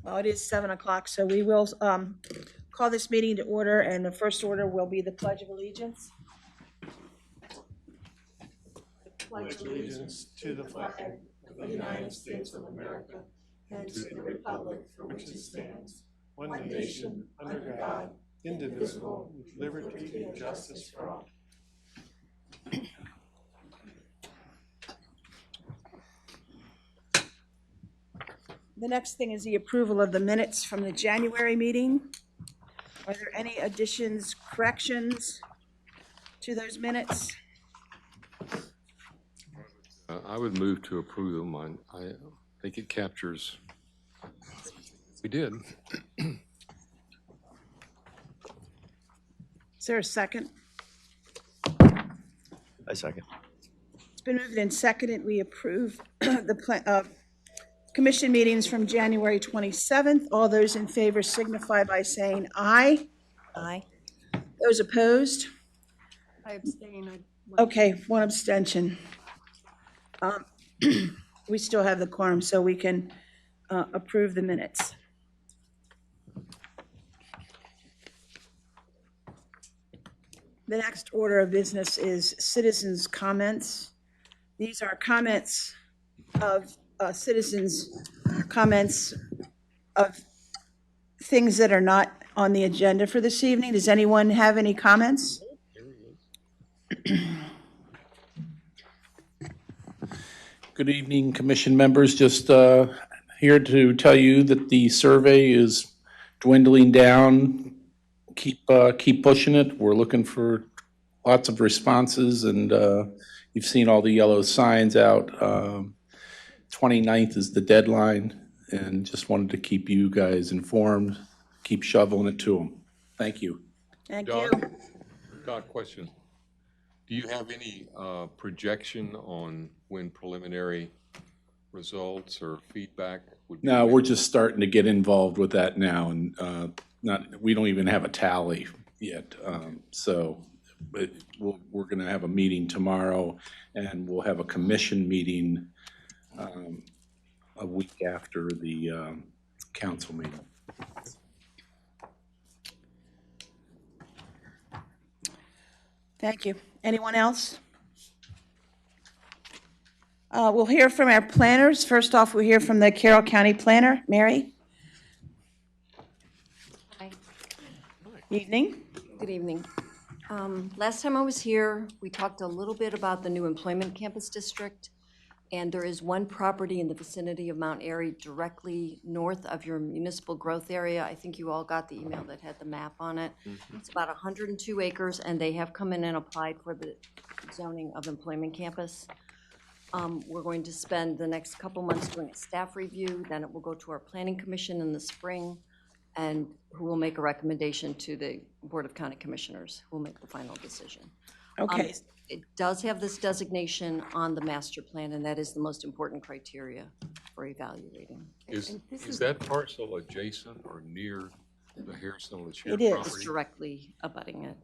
Well, it is 7 o'clock, so we will call this meeting to order, and the first order will be the Pledge of Allegiance. Pledge allegiance to the flag of the United States of America and to the republic for which it stands, one nation, under God, indivisible, with liberty and justice for all. The next thing is the approval of the minutes from the January meeting. Are there any additions, corrections to those minutes? I would move to approve them. I think it captures. We did. Is there a second? I second. It's been moved and seconded. We approve the commission meetings from January 27th. All those in favor signify by saying aye. Aye. Those opposed? I abstain. Okay, one abstention. We still have the quorum, so we can approve the minutes. The next order of business is citizens' comments. These are comments of citizens' comments of things that are not on the agenda for this evening. Does anyone have any comments? Good evening, commission members. Just here to tell you that the survey is dwindling down. Keep pushing it. We're looking for lots of responses, and you've seen all the yellow signs out. 29th is the deadline, and just wanted to keep you guys informed. Keep shoveling it to them. Thank you. Thank you. Doc, question. Do you have any projection on when preliminary results or feedback would be? No, we're just starting to get involved with that now, and we don't even have a tally yet. But we're going to have a meeting tomorrow, and we'll have a commission meeting a week after the council meeting. Thank you. Anyone else? We'll hear from our planners. First off, we'll hear from the Carroll County planner, Mary. Hi. Evening. Good evening. Last time I was here, we talked a little bit about the new employment campus district, and there is one property in the vicinity of Mount Airy directly north of your municipal growth area. I think you all got the email that had the map on it. It's about 102 acres, and they have come in and applied for the zoning of employment campus. We're going to spend the next couple months doing a staff review, then it will go to our planning commission in the spring, and who will make a recommendation to the Board of County Commissioners, who will make the final decision. Okay. It does have this designation on the master plan, and that is the most important criteria for evaluating. Is that parcel adjacent or near the Harrison LaChere It is. property? It's directly abutting it.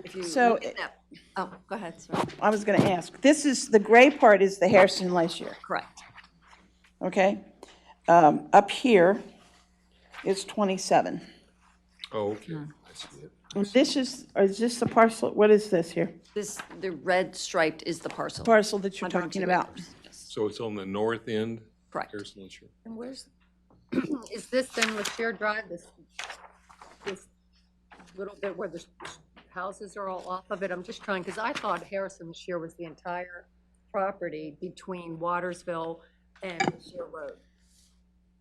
If you So look at that, oh, go ahead, sorry. I was going to ask, this is, the gray part is the Harrison LaChere, Correct. okay? Up here is 27. Oh, okay. I see it. And this is this the parcel, what is this here? The red striped is the parcel. Parcel that you're 102 talking about? acres. Yes. So it's on the north end? Correct. Harrison LaChere. And where's, is this then LaShare Drive, this little bit where the houses are all off of it? I'm just trying, because I thought Harrison LaShare was the entire property between Watersville and LaShare Road.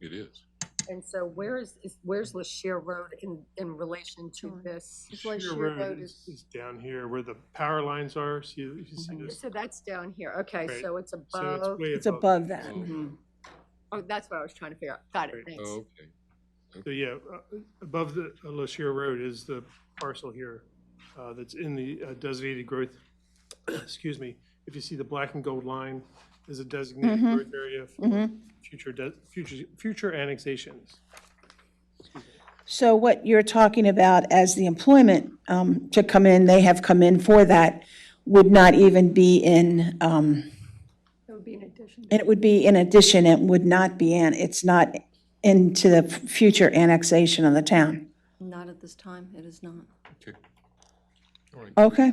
It is. And so where's LaShare Road in relation to this? Sheer Road is down here where the power lines are. See, you see this? So that's down here. Okay, Right. so it's So above. way It's above that. Oh, that's what I was trying to figure out. Got it, Right. thanks. Oh, okay. So yeah, above the LaShire Road is the parcel here that's in the designated growth. Excuse me. If you see the black and gold line, is a designated growth area for future annexations. So what you're talking about as the employment to come in, they have come in for that, would not even be in, It would be in addition. and it would be in addition, it would not be in, it's not into the future annexation of the town. Not at this time, it is not. Okay. All right. Okay,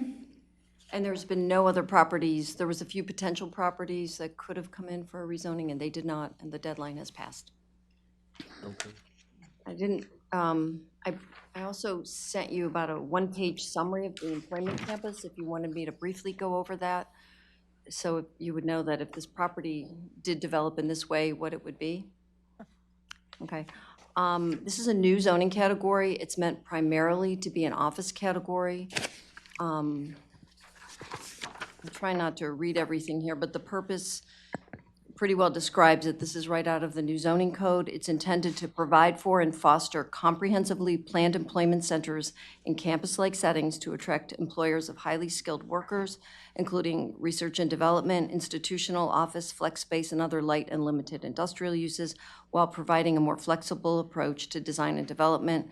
And there's been no other properties. There was a few potential properties that could have come in for a rezoning, and they did not, and the deadline has passed. Okay. I didn't, I also sent you about a one-page summary of the employment campus, if you wanted me to briefly go over that. So you would know that if this property did develop in this way, what it would be. Okay. This is a new zoning category. It's meant primarily to be an office category. I'm trying not to read everything here, but the purpose pretty well describes it. This is right out of the new zoning code. It's intended to provide for and foster comprehensively planned employment centers in campus-like settings to attract employers of highly skilled workers, including research and development, institutional, office, flex space, and other light and limited industrial uses, while providing a more flexible approach to design and development.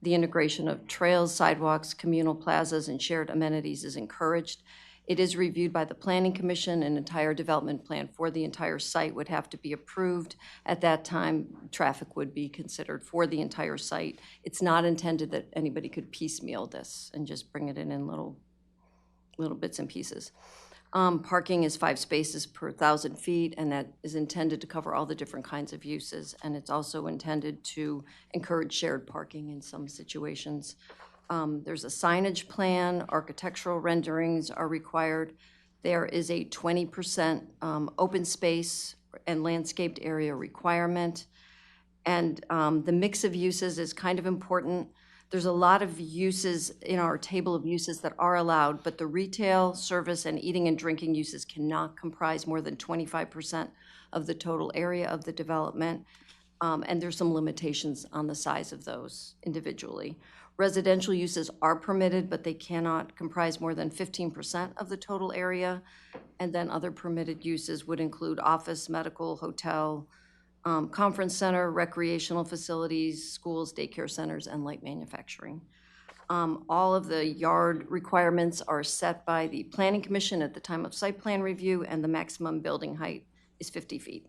The integration of trails, sidewalks, communal plazas, and shared amenities is encouraged. It is reviewed by the Planning Commission. An entire development plan for the entire site would have to be approved. At that time, traffic would be considered for the entire site. It's not intended that anybody could piecemeal this and just bring it in little bits and pieces. Parking is 5 spaces per 1,000 feet, and that is intended to cover all the different kinds of uses. And it's also intended to encourage shared parking in some situations. There's a signage plan, architectural renderings are required. There is a 20% open space and landscaped area requirement. And the mix of uses is kind of important. There's a lot of uses in our table of uses that are allowed, but the retail, service, and eating and drinking uses cannot comprise more than 25% of the total area of the development. And there's some limitations on the size of those individually. Residential uses are permitted, but they cannot comprise more than 15% of the total area. And then other permitted uses would include office, medical, hotel, conference center, recreational facilities, schools, daycare centers, and light manufacturing. All of the yard requirements are set by the Planning Commission at the time of site plan review, and the maximum building height is 50 feet,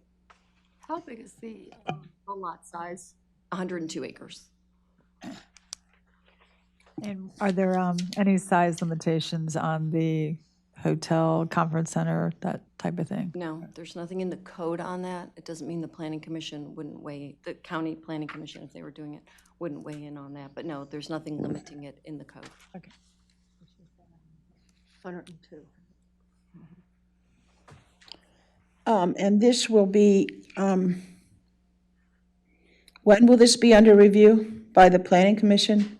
How big is the lot size? 102 acres. And are there any size limitations on the hotel, conference center, that type of thing? No, there's nothing in the code on that. It doesn't mean the Planning Commission wouldn't weigh, the County Planning Commission, if they were doing it, wouldn't weigh in on that. But no, there's nothing limiting it in the code. Okay. 102. and this will be, when will this be under review by the Planning Commission?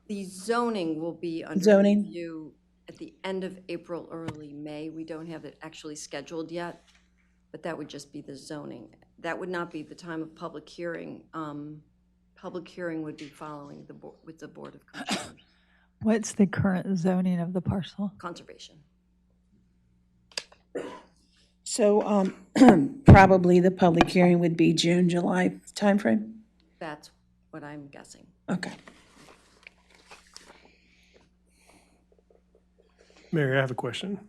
The zoning will be under Zoning. review at the end of April, early May. We don't have it actually scheduled yet, but that would just be the zoning. That would not be the time of public hearing. Public hearing would be following with the Board of Commissioners. What's the current zoning of the parcel? Conservation. So probably the public hearing would be June, July timeframe? That's what I'm guessing. Okay. Mary, I have a question.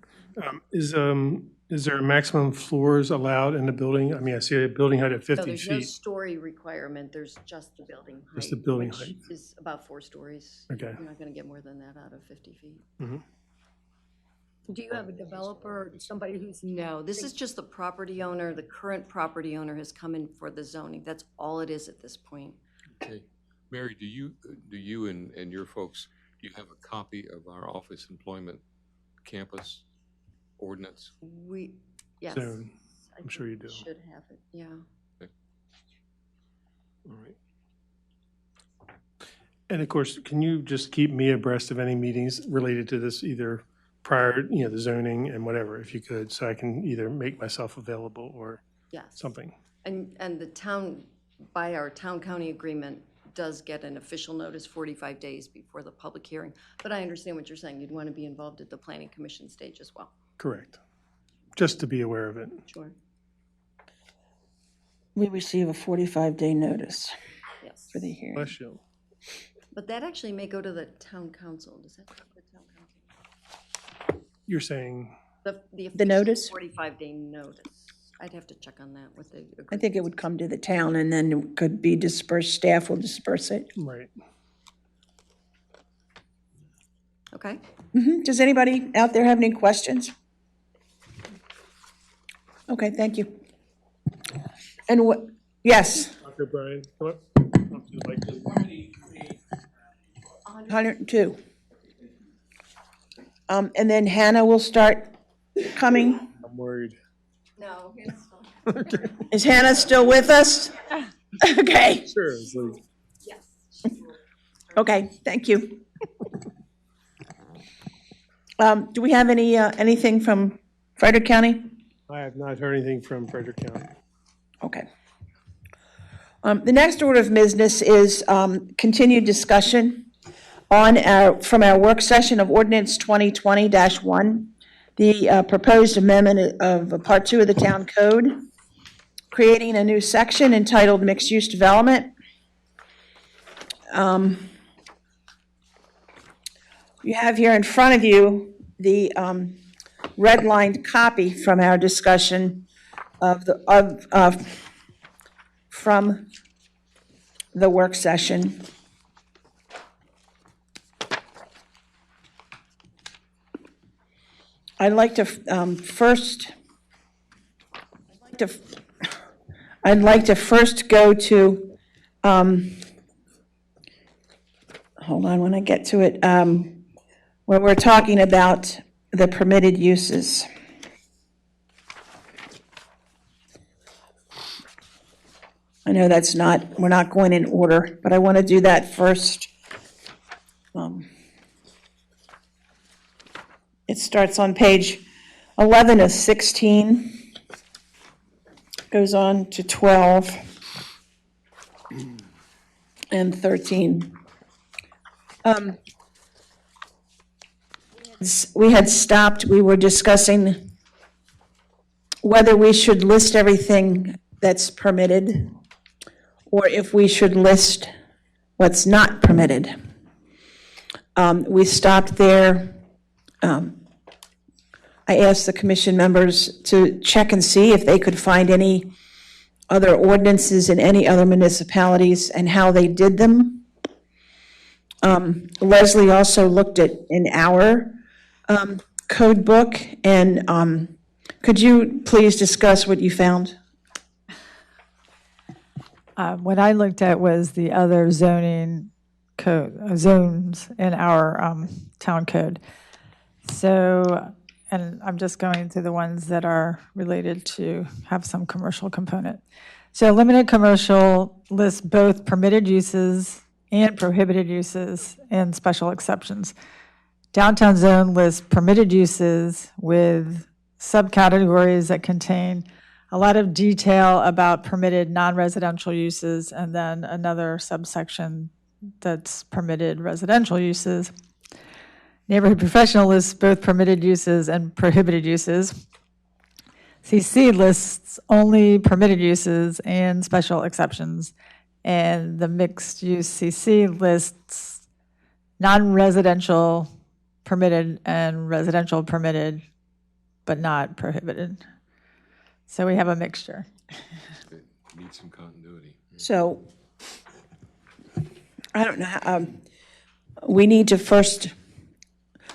Is there a maximum floors allowed in the building? I mean, I see a building height of So 50 there's no feet. story requirement, there's just the building height. Just the building which height. is about 4 stories. Okay. You're not going to get more than that out of 50 feet. Do you have a developer, somebody who's? No, this is just the property owner. The current property owner has come in for the zoning. That's all it is at this point. Okay. Mary, do you and your folks, do you have a copy of our office employment campus ordinance? Yes. Soon. I I'm sure you think we do. Should have it, yeah. All right. And of course, can you just keep me abreast of any meetings related to this, either prior, the zoning and whatever, if you could, so I can either make myself available or Yes. something. And the town, by our town-county agreement, does get an official notice 45 days before the public hearing. But I understand what you're saying. You'd want to be involved at the planning commission stage as well. Correct. Just to be aware of it. Sure. We receive a 45-day notice Yes. for the hearing. Bless you. But that actually may go to the town council. Does that go to the town council? You're saying, The The notice? 45-day notice. I'd have to check on that with the. I think it would come to the town and then it could be dispersed, staff will disperse it. Right. Okay. Does anybody out there have any questions? Okay, thank you. And what, yes, Dr. Brian, come up. Up to the mic, please. 102. And then Hannah will start coming. I'm worried. No. Is Hannah still with us? Okay, Sure, it's like, okay, thank you. Do we have anything from Frederick County? I have not heard anything from Frederick County. Okay. The next order of business is continued discussion from our work session of ordinance 2020-1, the proposed amendment of Part 2 of the Town Code, creating a new section entitled Mixed-Use Development. You have here in front of you the redlined copy from our discussion from the work session. I'd like to first go to, hold on when I get to it, where we're talking about the permitted uses. I know we're not going in order, but I want to do that first. It starts on page 11 of 16, goes on to 12 and 13. We had stopped, we were discussing whether we should list everything that's permitted or if we should list what's not permitted. We stopped there. I asked the commission members to check and see if they could find any other ordinances in any other municipalities and how they did them. Leslie also looked in our code book, and could you please discuss what you found? What I looked at was the other zoning code, zones in our town code. So, and I'm just going through the ones that are related to have some commercial component. So limited commercial lists both permitted uses and prohibited uses and special exceptions. Downtown zone lists permitted uses with subcategories that contain a lot of detail about permitted non-residential uses, and then another subsection that's permitted residential uses. Neighborhood professional lists both permitted uses and prohibited uses. CC lists only permitted uses and special exceptions. And the mixed use CC lists non-residential permitted and residential permitted, but not prohibited. So we have a mixture. It needs some continuity. So, I don't know, we need to first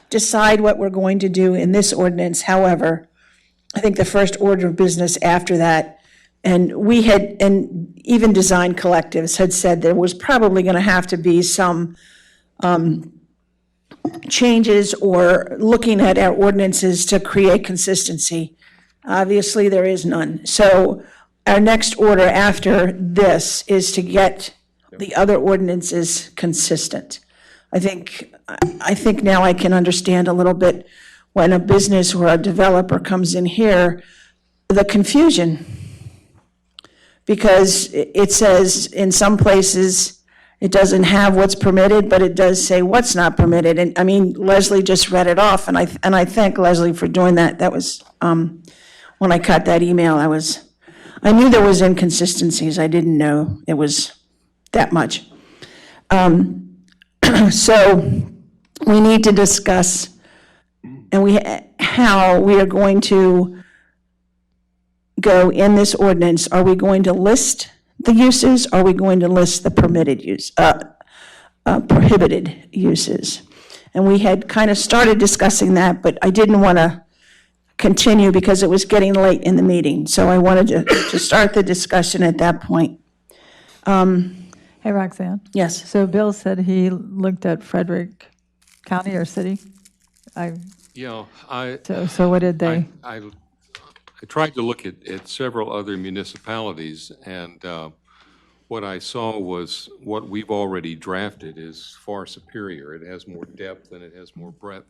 decide what we're going to do in this ordinance. However, I think the first order of business after that, and even design collectives had said there was probably going to have to be some changes or looking at our ordinances to create consistency. Obviously, there is none. So our next order after this is to get the other ordinances consistent. I think now I can understand a little bit when a business or a developer comes in here, the confusion. Because it says in some places, it doesn't have what's permitted, but it does say what's not permitted. And I mean, Leslie just read it off, and I thank Leslie for doing that. That was, when I cut that email, I knew there was inconsistencies. I didn't know it was that much. So we need to discuss how we are going to go in this ordinance? Are we going to list the uses? Are we going to list the permitted use, prohibited uses? And we had kind of started discussing that, but I didn't want to continue because it was getting late in the meeting. So I wanted to start the discussion at that point. Hey, Roxanne. Yes. So Bill said he looked at Frederick County or city. Yeah, So what did they? I tried to look at several other municipalities, and what I saw was what we've already drafted is far superior. It has more depth and it has more breadth.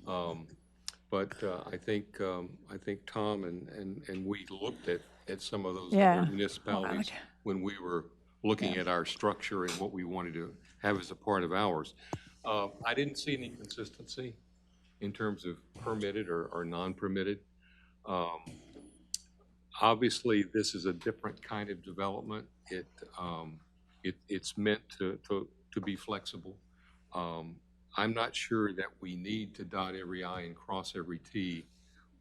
But I think Tom and we looked at some of those Yeah. other municipalities when we were looking at our structure and what we wanted to have as a part of ours. I didn't see any consistency in terms of permitted or non-permitted. Obviously, this is a different kind of development. It's meant to be flexible. I'm not sure that we need to dot every I and cross every T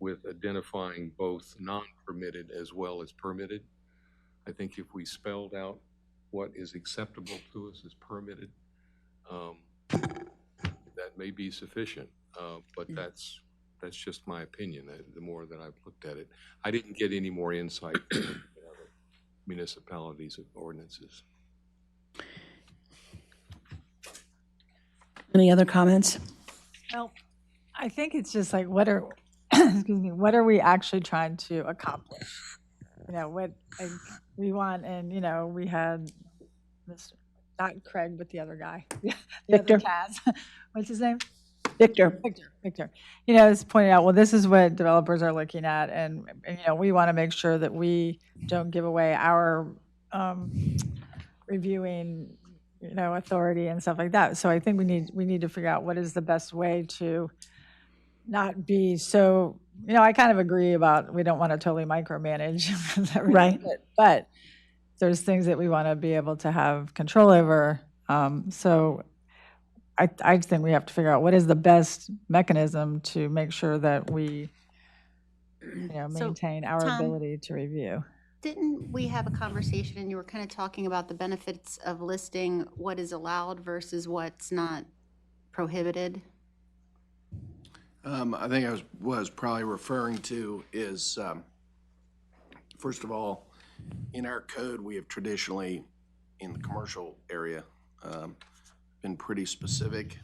with identifying both non-permitted as well as permitted. I think if we spelled out what is acceptable to us as permitted, that may be sufficient. But that's just my opinion. The more that I've looked at it, I didn't get any more insight from other municipalities' ordinances. Any other comments? Well, I think it's just like, what are, excuse me, what are we actually trying to accomplish? What we want, and, we had Mr., not Craig, but the other guy. The Victor. other Kaz. What's his name? Victor. Victor. Is pointing out, well, this is what developers are looking at, and we want to make sure that we don't give away our reviewing, authority and stuff like that. So I think we need to figure out what is the best way to not be so, I kind of agree about, we don't want to totally micromanage. Right. But there's things that we want to be able to have control over. So I think we have to figure out what is the best mechanism to make sure that we, maintain our Tom, ability to review. Didn't we have a conversation and you were kind of talking about the benefits of listing what is allowed versus what's not prohibited? I think I was probably referring to is, first of all, in our code, we have traditionally, in the commercial area, been pretty specific,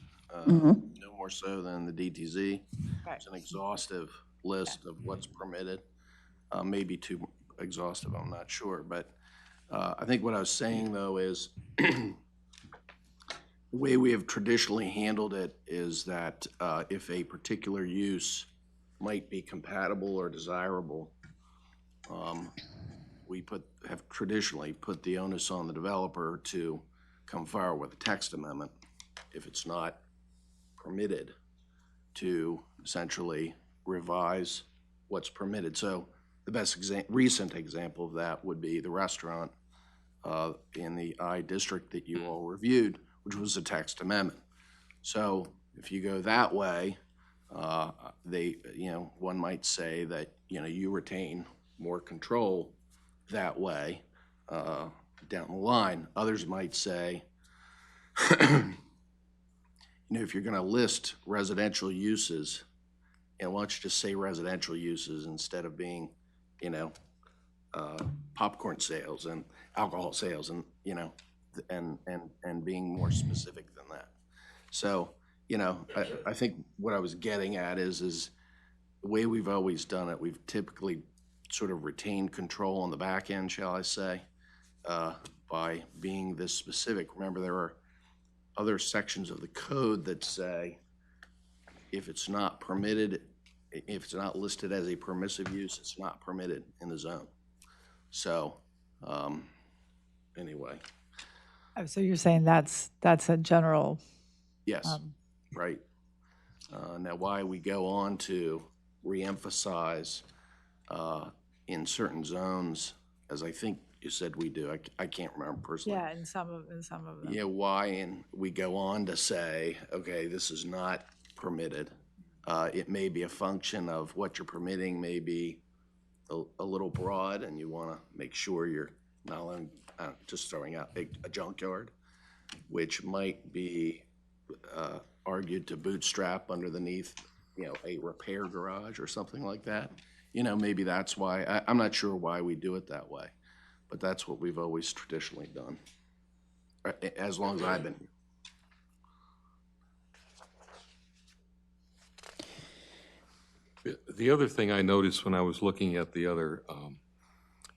no more so than the DTZ. Right. It's an exhaustive list of what's permitted, maybe too exhaustive, I'm not sure. But I think what I was saying, though, is the way we have traditionally handled it is that if a particular use might be compatible or desirable, we have traditionally put the onus on the developer to come forward with a text amendment if it's not permitted, to essentially revise what's permitted. So the best recent example of that would be the restaurant in the I district that you all reviewed, which was a text amendment. So if you go that way, one might say that, you retain more control that way down the line. Others might say, if you're going to list residential uses, why don't you just say residential uses instead of being, popcorn sales and alcohol sales and, and being more specific than that. So, I think what I was getting at is the way we've always done it, we've typically sort of retained control on the back end, shall I say, by being this specific. Remember, there are other sections of the code that say if it's not permitted, if it's not listed as a permissive use, it's not permitted in the zone. So, anyway. Oh, so you're saying that's a general. Yes, right. Now, why we go on to reemphasize in certain zones, as I think you said we do, I can't remember personally. Yeah, in some of them. Yeah, why, and we go on to say, okay, this is not permitted. It may be a function of what you're permitting may be a little broad and you want to make sure you're not only just throwing out a junkyard, which might be argued to bootstrap underneath, a repair garage or something like that. Maybe that's why, I'm not sure why we do it that way, but that's what we've always traditionally done, as long as I've been here. The other thing I noticed when I was looking at the other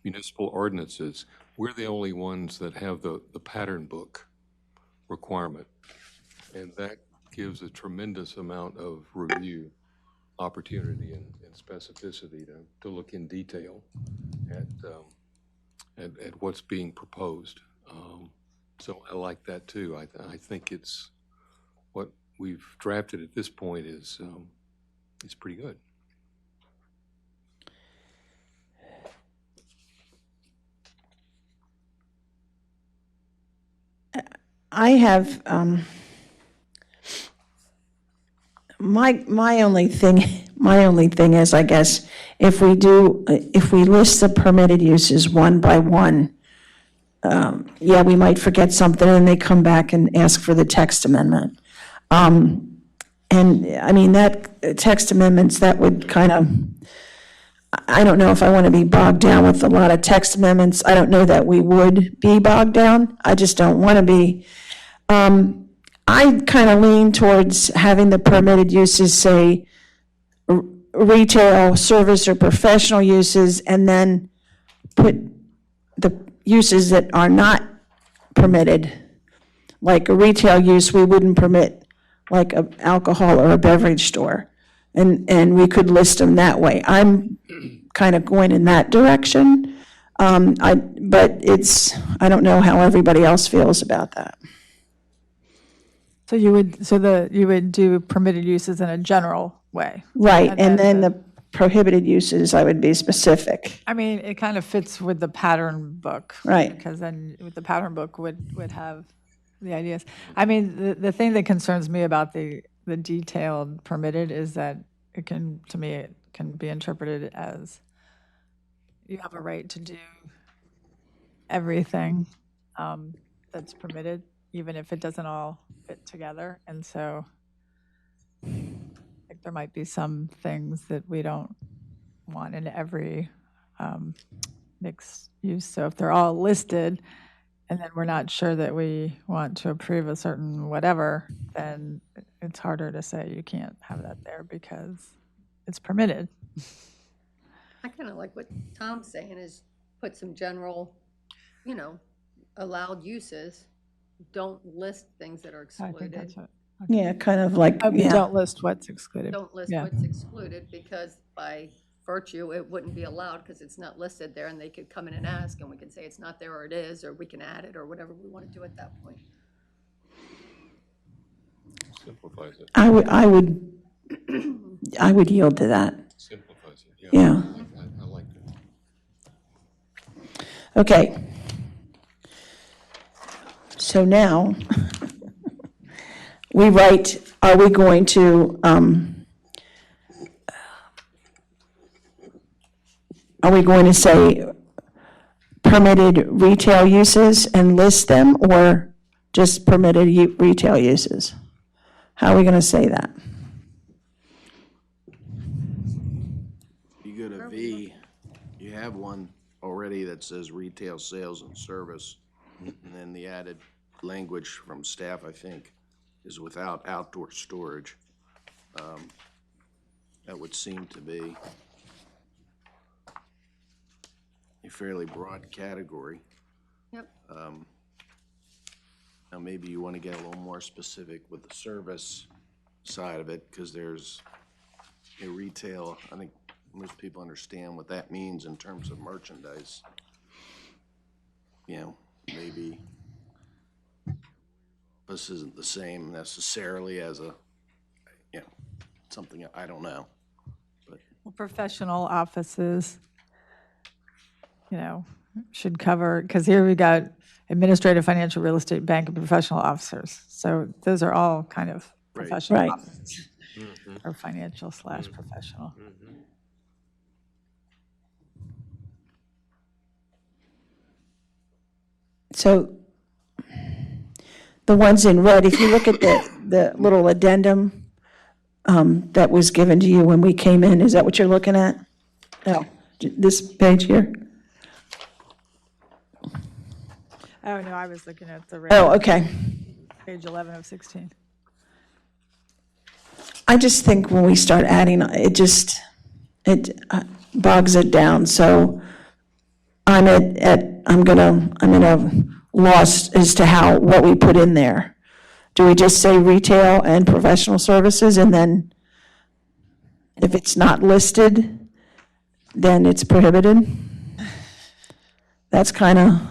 municipal ordinances, we're the only ones that have the pattern book requirement. And that gives a tremendous amount of review opportunity and specificity to look in detail at what's being proposed. So I like that too. I think it's what we've drafted at this point is pretty good. I have, my only thing is, I guess, if we list the permitted uses one by one, yeah, we might forget something and they come back and ask for the text amendment. And I mean, that text amendments, that would kind of, I don't know if I want to be bogged down with a lot of text amendments. I don't know that we would be bogged down. I just don't want to be. I kind of lean towards having the permitted uses say retail, service, or professional uses, and then put the uses that are not permitted. Like a retail use, we wouldn't permit like an alcohol or a beverage store. And we could list them that way. I'm kind of going in that direction. But I don't know how everybody else feels about that. So you would do permitted uses in a general way. Right, and then the prohibited uses, I would be specific. I mean, it kind of fits with the pattern book. Right. Because then the pattern book would have the ideas. I mean, the thing that concerns me about the detailed permitted is that it can be interpreted as you have a right to do everything that's permitted, even if it doesn't all fit together. And so like, there might be some things that we don't want in every mixed use. So if they're all listed and then we're not sure that we want to approve a certain whatever, then it's harder to say you can't have that there because it's permitted. I kind of like what Tom's saying is put some general, allowed uses. Don't list things that are I think excluded. that's what. Yeah, kind of like, yeah. Don't list what's excluded. Don't list Yeah. what's excluded because by virtue, it wouldn't be allowed because it's not listed there and they could come in and ask and we can say it's not there or it is, or we can add it or whatever we want to do at that point. Simplifies it. I would yield to that. Simplifies it, Yeah. I like that. Okay. So now, we write, are we going to say permitted retail uses and list them, or just permitted retail uses? How are we going to say that? You go to V, you have one already that says retail sales and service, and then the added language from staff, I think, is without outdoor storage. That would seem to be a fairly broad category. Yep. Now, maybe you want to get a little more specific with the service side of it, because there's a retail, I think most people understand what that means in terms of merchandise. Maybe this isn't the same necessarily as something, I don't know. But Professional offices, should cover, because here we got administrative, financial, real estate, bank, and professional officers. So those are all kind of professional Right. offices, or financial / professional. So the ones in red, if you look at the little addendum that was given to you when we came in, is that what you're looking at? No, this page here? Oh, no, I was looking at the Oh, okay. page 11 of 16. I just think when we start adding, it bogs it down. So I'm in a loss as to what we put in there. Do we just say retail and professional services, and then if it's not listed, then it's prohibited? That's kind of,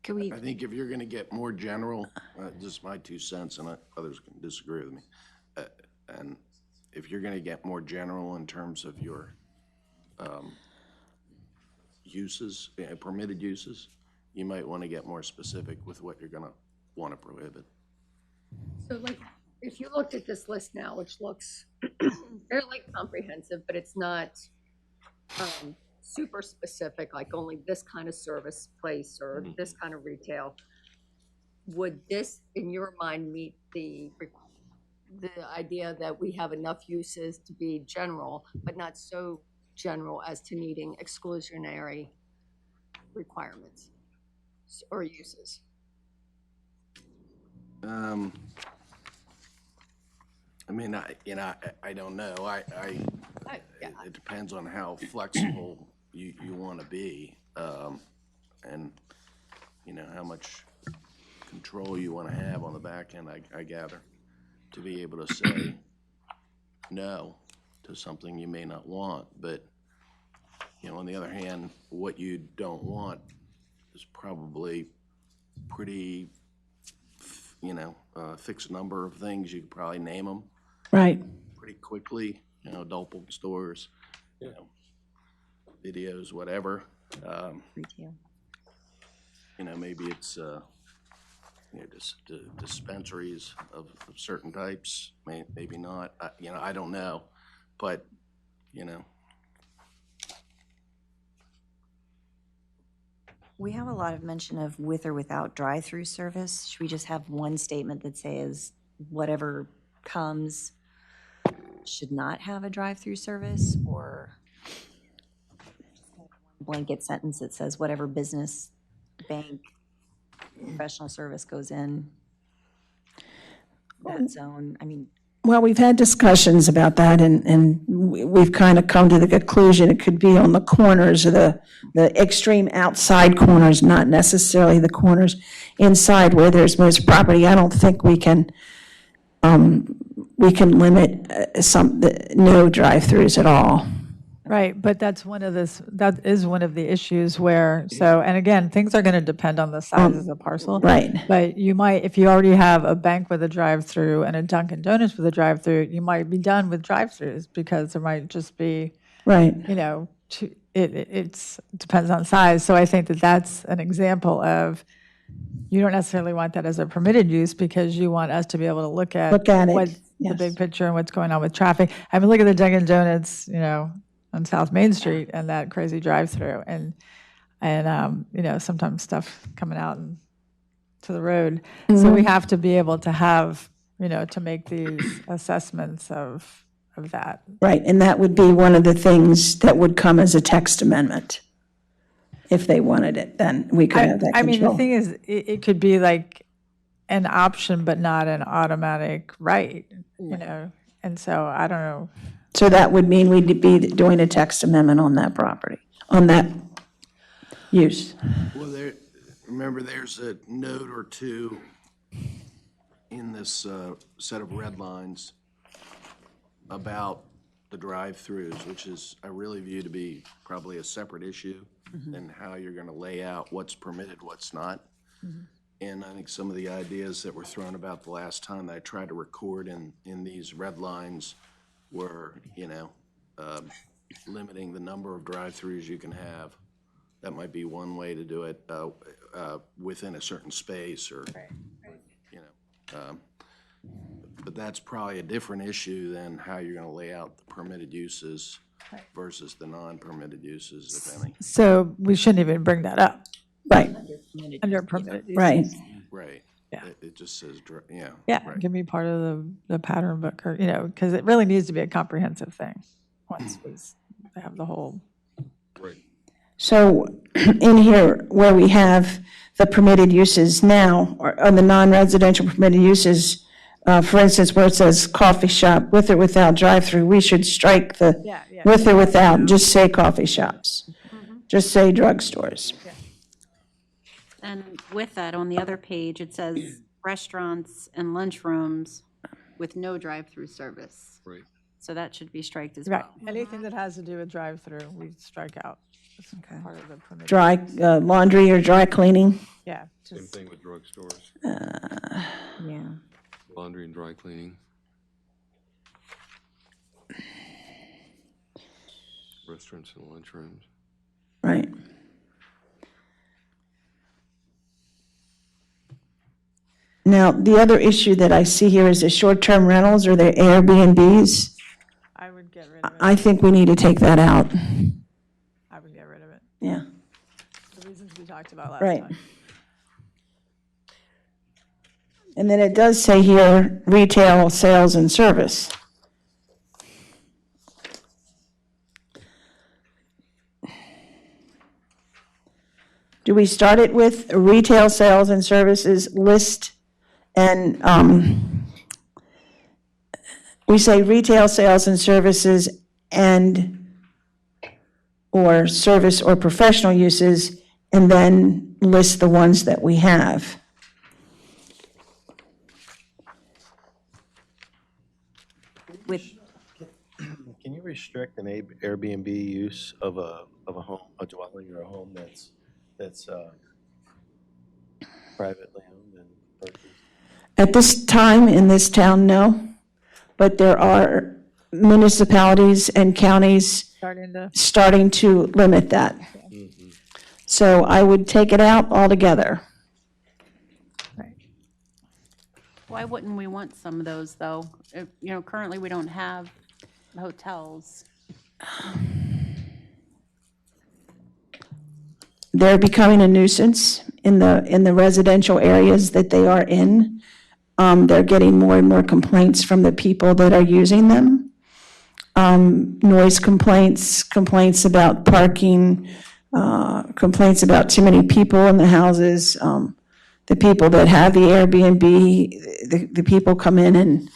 Can we, I think if you're gonna get more general, just my 2 cents, and others can disagree with me. And if you're gonna get more general in terms of your uses, permitted uses, you might wanna get more specific with what you're gonna wanna prohibit. So like, if you looked at this list now, which looks fairly comprehensive, but it's not super specific, like only this kind of service place or this kind of retail, would this, in your mind, meet the idea that we have enough uses to be general, but not so general as to needing exclusionary requirements or uses? I mean, I don't know. Yeah. It depends on how flexible you want to be, and, how much control you want to have on the back end, I gather, to be able to say no to something you may not want. But, on the other hand, what you don't want is probably pretty, fixed number of things. You could probably name them right. pretty quickly, adult bookstores, videos, whatever. retail? Maybe it's, dispensaries of certain types, maybe not, I don't know, but, We have a lot of mention of with or without drive-through service. Should we just have one statement that says whatever comes should not have a drive-through service, or blanket sentence that says whatever business, bank, professional service goes in that zone? I mean, Well, we've had discussions about that, and we've kind of come to the conclusion it could be on the corners, of the extreme outside corners, not necessarily the corners inside where there's most property. I don't think we can limit no drive-throughs at all. Right, but that is one of the issues where, and again, things are going to depend on the size of the parcel. Right. But you might, if you already have a bank with a drive-through and a Dunkin' Donuts with a drive-through, you might be done with drive-throughs because there might just be, Right. it depends on size. So I think that that's an example of, you don't necessarily want that as a permitted use because you want us to be able to look at it, what's yes. the big picture and what's going on with traffic. I mean, look at the Dunkin' Donuts, on South Main Street and that crazy drive-through, and sometimes stuff coming out to the road. So we have to be able to have, to make these assessments of that. Right, and that would be one of the things that would come as a text amendment. If they wanted it, then we could have that control. I mean, the thing is, it could be like an option, but not an automatic right, and so I don't know. So that would mean we'd be doing a text amendment on that property, on that use. well, remember, there's a note or two in this set of red lines about the drive-throughs, which is, I really view to be probably a separate issue than how you're going to lay out what's permitted, what's not. And I think some of the ideas that were thrown about the last time that I tried to record in these red lines were, limiting the number of drive-throughs you can have. That might be one way to do it, within a certain space, or, but that's probably a different issue than how you're going to lay out the permitted uses versus the non-permitted uses, if any. So we shouldn't even bring that up. Right. Under permitted uses. Right. Right. Yeah. It just says, yeah. Yeah, right. it can be part of the pattern book, or, because it really needs to be a comprehensive thing once we have the whole. Right. So in here, where we have the permitted uses now, or on the non-residential permitted uses, for instance, where it says coffee shop, with or without drive-through, we should strike the with or without, and just say coffee shops. Just say drugstores. And with that, on the other page, it says restaurants and lunchrooms with no drive-through service. Right. So that should be striked as Right, well. anything that has to do with drive-through, we strike out. It's part of the permitted. Dry, laundry or dry cleaning. Yeah, Same just, thing with drugstores, Yeah. laundry and dry cleaning. Restaurants and lunchrooms. Right. Now, the other issue that I see here is the short-term rentals or the Airbnbs. I would get rid of it. I think we need to take that out. I would get rid of it. Yeah, The reasons we talked about last Right. time. and then it does say here, retail, sales, and service. Do we start it with retail, sales, and services list? And we say retail, sales, and services or service or professional uses, and then list the ones that we have. With, Can you restrict an Airbnb use of a home, a dwelling or a home that's privately owned and purchased? At this time, in this town, no, but there are municipalities and counties starting to limit that. So I would take it out altogether. Why wouldn't we want some of those, though? Currently, we don't have hotels. They're becoming a nuisance in the residential areas that they are in. They're getting more and more complaints from the people that are using them. Noise complaints, complaints about parking, complaints about too many people in the houses. The people that have the Airbnb, the people come in and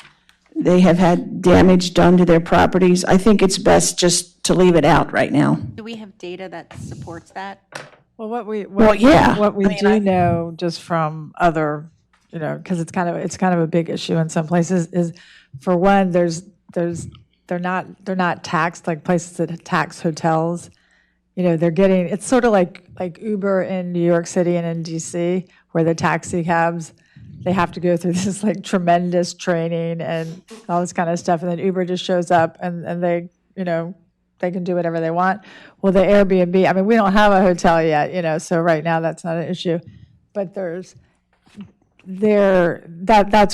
they have had damage done to their properties. I think it's best just to leave it out right now. Do we have data that supports that? Well, what we I do know just from other, because it's kind of a big issue in some places, is for one, they're not taxed like places that tax hotels. They're getting, it's sort of like Uber in New York City and in DC, where the taxi cabs, they have to go through this like tremendous training and all this kind of stuff, and then Uber just shows up and they, they can do whatever they want. Well, the Airbnb, I mean, we don't have a hotel yet, so right now that's not an issue, but that's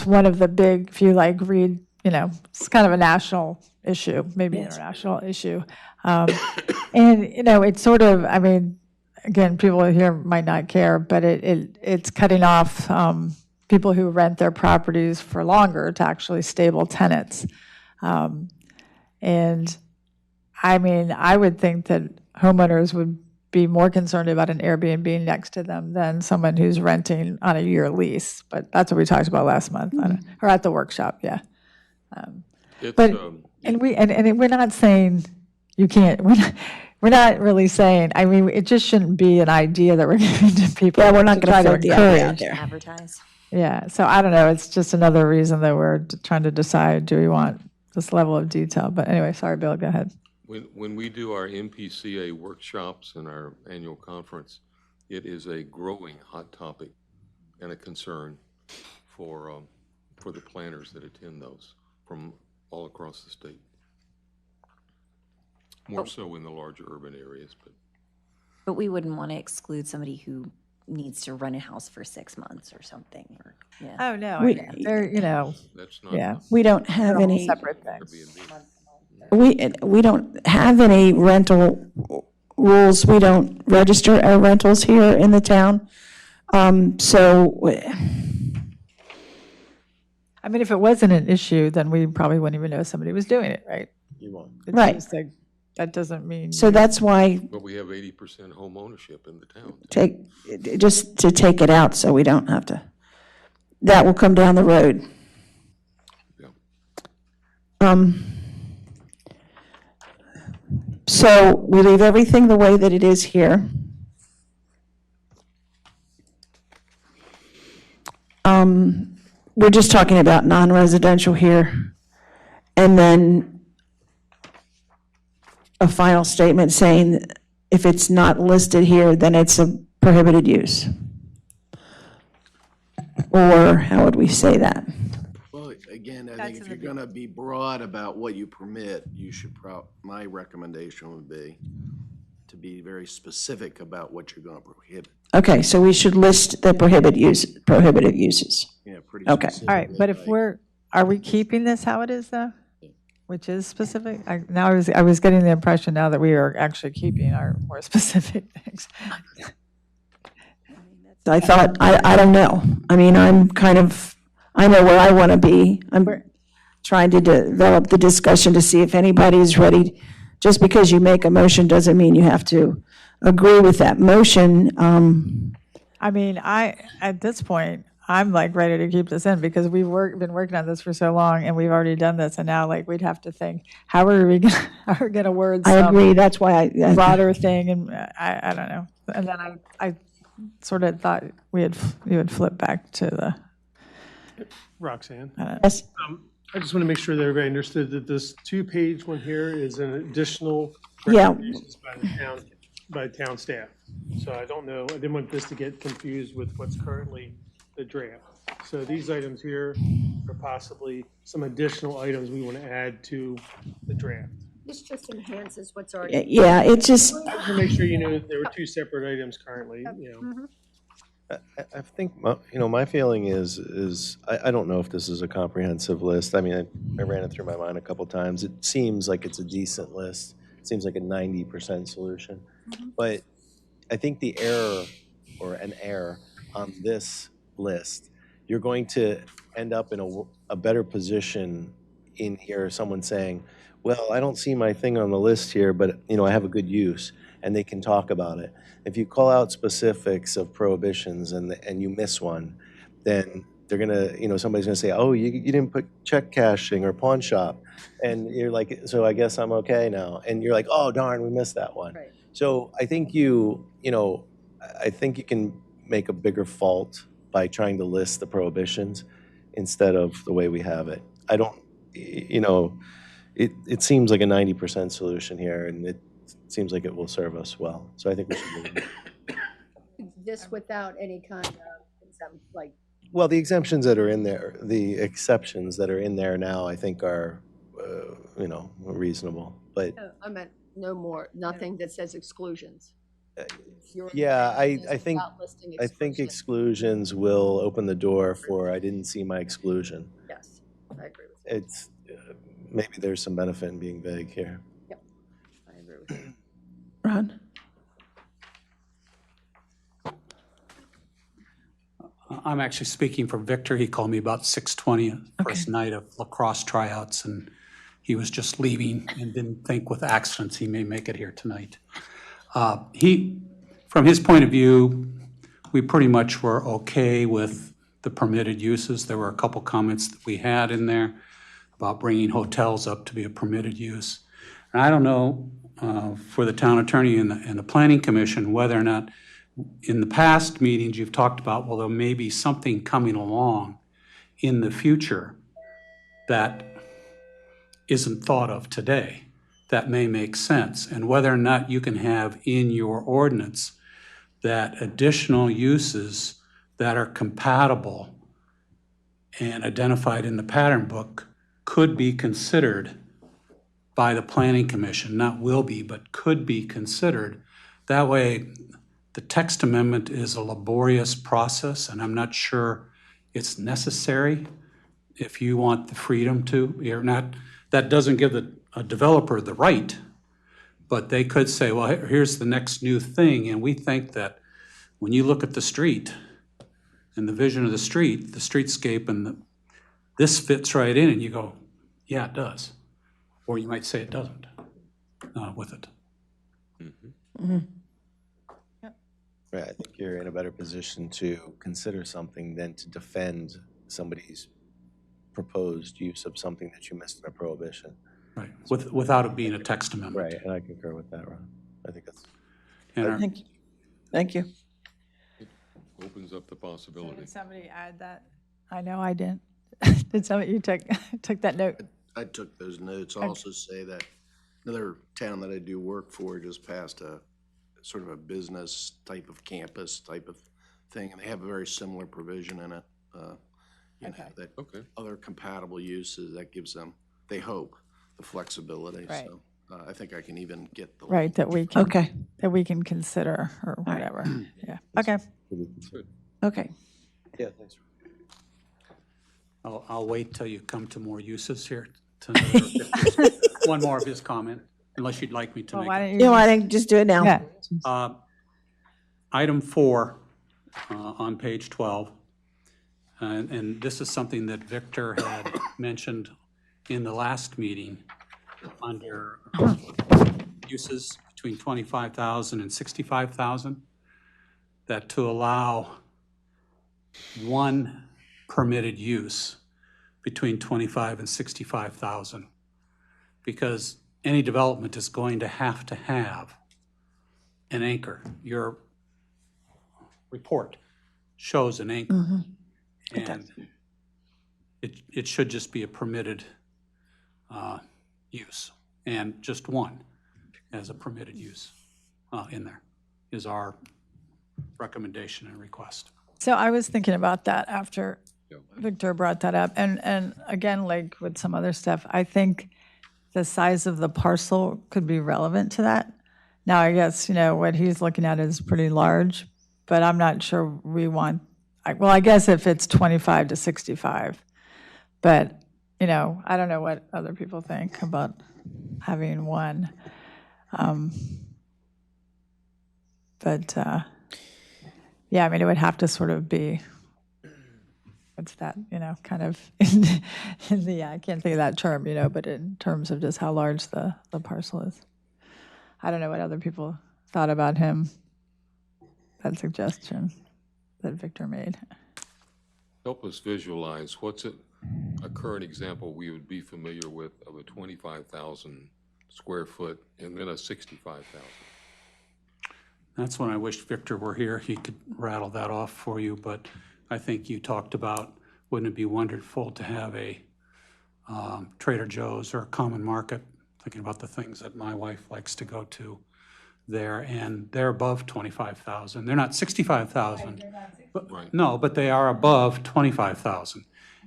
one of the big, if you read, it's kind of a national issue, maybe international issue. And, it's sort of, I mean, again, people here might not care, but it's cutting off people who rent their properties for longer to actually stable tenants. And I mean, I would think that homeowners would be more concerned about an Airbnb next to them than someone who's renting on a year lease. But that's what we talked about last month, or at the workshop, yeah. And we're not saying you can't. We're not really saying. I mean, it just shouldn't be an idea that we're giving to people. Yeah, we're not going to throw the idea out there. advertise. Yeah, so I don't know. It's just another reason that we're trying to decide: do we want this level of detail? But anyway, sorry, Bill. Go ahead. When we do our MPCA workshops and our annual conference, it is a growing hot topic and a concern for the planners that attend those from all across the state. More so in the larger urban areas, But we wouldn't want to exclude somebody who needs to rent a house for 6 months or something, or, yeah. Oh no, they're that's not. yeah. We don't have any, Separate things. we don't have any rental rules. We don't register our rentals here in the town. So, I mean, if it wasn't an issue, then we probably wouldn't even know somebody was doing it, right? You won't. It's Right. just like, that doesn't mean. so that's why But we have 80% home ownership in the town. just to take it out so we don't have to, that will come down the road. Yeah. So we leave everything the way that it is here. We're just talking about non-residential here. And then a final statement saying if it's not listed here, then it's a prohibited use. Or how would we say that? Well, again, I That's think if in you're the gonna be broad about what you permit, you should my recommendation would be to be very specific about what you're gonna prohibit. Okay, so we should list the prohibited uses. Yeah, pretty Okay. specific. All right, but if are we keeping this how it is though? Which is specific? I was getting the impression now that we are actually keeping our more specific things. I thought, I don't know. I mean, I know where I want to be. I'm trying to develop the discussion to see if anybody's ready. Just because you make a motion doesn't mean you have to agree with that motion. I mean, at this point, I'm like ready to keep this in because we've been working on this for so long and we've already done this. And now like we'd have to think, how are we going to word I some agree, that's why I broader thing? And I don't know. And then I sort of thought you would flip back to the. Roxanne, yes, I just want to make sure that everybody understood that this 2-page one here is an additional Yeah. recommendations by town staff. So I don't know, I didn't want this to get confused with what's currently the draft. So these items here are possibly some additional items we want to add to the draft. This just enhances what's already. yeah, it just, I just want to make sure you know that there were 2 separate items currently, I think, my feeling is I don't know if this is a comprehensive list. I mean, I ran it through my mind a couple times. It seems like it's a decent list. It seems like a 90% solution. But I think the error or an error on this list, you're going to end up in a better position in here, someone saying, well, I don't see my thing on the list here, but I have a good use, and they can talk about it. If you call out specifics of prohibitions and you miss one, then they're gonna, somebody's gonna say, oh, you didn't put check cashing or pawn shop, and you're like, so I guess I'm okay now, and you're like, oh darn, we missed that one. Right. So I think I think you can make a bigger fault by trying to list the prohibitions instead of the way we have it. I don't, it seems like a 90% solution here, and it seems like it will serve us well. So I think we should leave it. This without any kind of, like, Well, the exemptions that are in there, the exceptions that are in there now, I think are, reasonable. But I meant no more, nothing that says exclusions. yeah, I think Without listing I think exclusions. exclusions will open the door for I didn't see my exclusion. Yes, I agree with you. It's maybe there's some benefit in being vague here. I agree with you. Ron? I'm actually speaking for Victor. He called me about 6:20, first night of lacrosse tryouts, and he was just leaving and didn't think with accidents he may make it here tonight. From his point of view, we pretty much were okay with the permitted uses. There were a couple comments that we had in there about bringing hotels up to be a permitted use. And I don't know for the town attorney and the planning commission whether or not in the past meetings you've talked about, well, there may be something coming along in the future that isn't thought of today that may make sense, and whether or not you can have in your ordinance that additional uses that are compatible and identified in the pattern book could be considered by the planning commission, not will be, but could be considered. That way, the text amendment is a laborious process, and I'm not sure it's necessary if you want the freedom to. You're not, that doesn't give a developer the right, but they could say, well, here's the next new thing, and we think that when you look at the street, and the vision of the streetscape, and this fits right in, and you go, yeah, it does. Or you might say it doesn't with it. Right, I think you're in a better position to consider something than to defend somebody's proposed use of something that you missed in a prohibition. Right, without it being a text amendment. Right, and I concur with that, Ron. I think that's, And our- Thank you. Thank you. Opens up the possibility. Did somebody add that? I know I didn't. Did somebody, you took that note? I took those notes. I'll also say that another town that I do work for just passed a sort of a business type of campus type of thing, and they have a very similar provision in it. You know, that other compatible uses, that gives them, they hope, the flexibility. Right. So I think I can even get the. Right, that we can. Okay. That we can consider or whatever. Yeah, okay. Okay. yeah, thanks. I'll wait till you come to more uses here. To one more of his comment, unless you'd like me to Well, make why it. don't You know, you? I think just do it now. Yeah, Item 4 on page 12, and this is something that Victor had mentioned in the last meeting under uses between 25,000 and 65,000, that to allow one permitted use between 25 and 65,000, because any development is going to have an anchor. Your report shows an anchor. And it should just be a permitted use, and just one as a permitted use in there is our recommendation and request. so I was thinking about that after Victor brought that up. And again, like with some other stuff, I think the size of the parcel could be relevant to that. Now, I guess, what he's looking at is pretty large, but I'm not sure we want, well, I guess if it's 25 to 65, but, I don't know what other people think about having one. But, yeah, I mean, it would have to sort of be, what's that, kind of, I can't think of that term, but in terms of just how large the parcel is. I don't know what other people thought about him, that suggestion that Victor made. Help us visualize, what's a current example we would be familiar with of a 25,000 square foot and then a 65,000? That's when I wish Victor were here. He could rattle that off for you, but I think you talked about, wouldn't it be wonderful to have a Trader Joe's or a Common Market, thinking about the things that my wife likes to go to there, and they're above 25,000. They're not 65,000. Right. No, but they are above 25,000.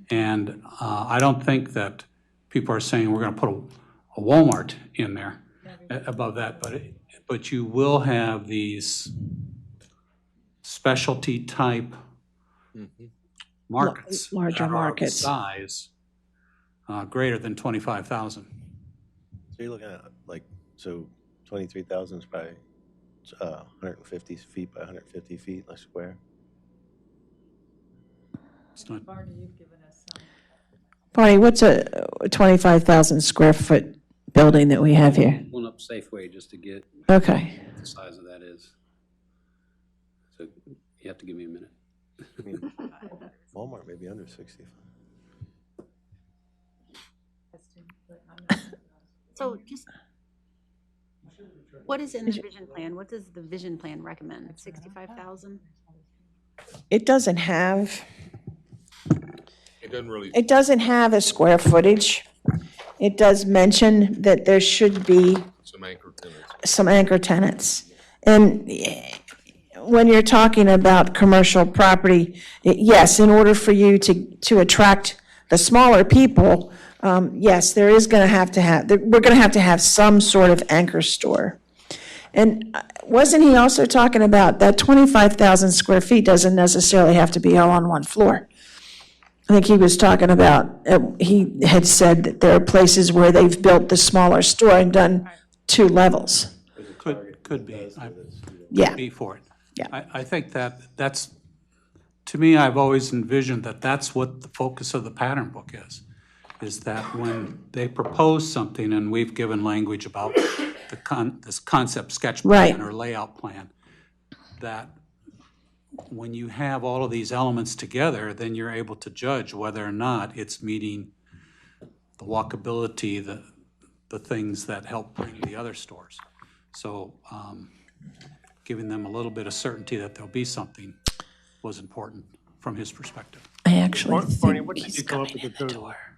And I don't think that people are saying we're going to put a Walmart in there above that, but you will have these specialty type markets. Larger that are of a markets. Size greater than 25,000. So you're looking at so 23,000 is probably 150 feet by 150 feet a square. It's not, Barney, what's a 25,000 square foot building that we have here? Pulling up Safeway just to get Okay. what the size of that is. So you have to give me a minute. I mean, Walmart may be under 60. So just, what is in the vision plan? What does the vision plan recommend? 65,000? It doesn't have, It doesn't really, it doesn't have a square footage. It does mention that there should be some anchor tenants. some anchor tenants. And when you're talking about commercial property, yes, in order for you to attract the smaller people, yes, there is going to have, we're going to have some sort of anchor store. And wasn't he also talking about that 25,000 square feet doesn't necessarily have to be all on one floor? I think he was talking about, he had said that there are places where they've built the smaller store and done 2 levels. could be. Yeah. Could be for it. Yeah. I think that's to me, I've always envisioned that that's what the focus of the pattern book is that when they propose something, and we've given language about this concept sketch plan Right. or layout plan, that when you have all of these elements together, then you're able to judge whether or not it's meeting the walkability, the things that help bring the other stores. So giving them a little bit of certainty that there'll be something was important from his perspective. I actually Barney, think what did he's you come up coming with the into total? her.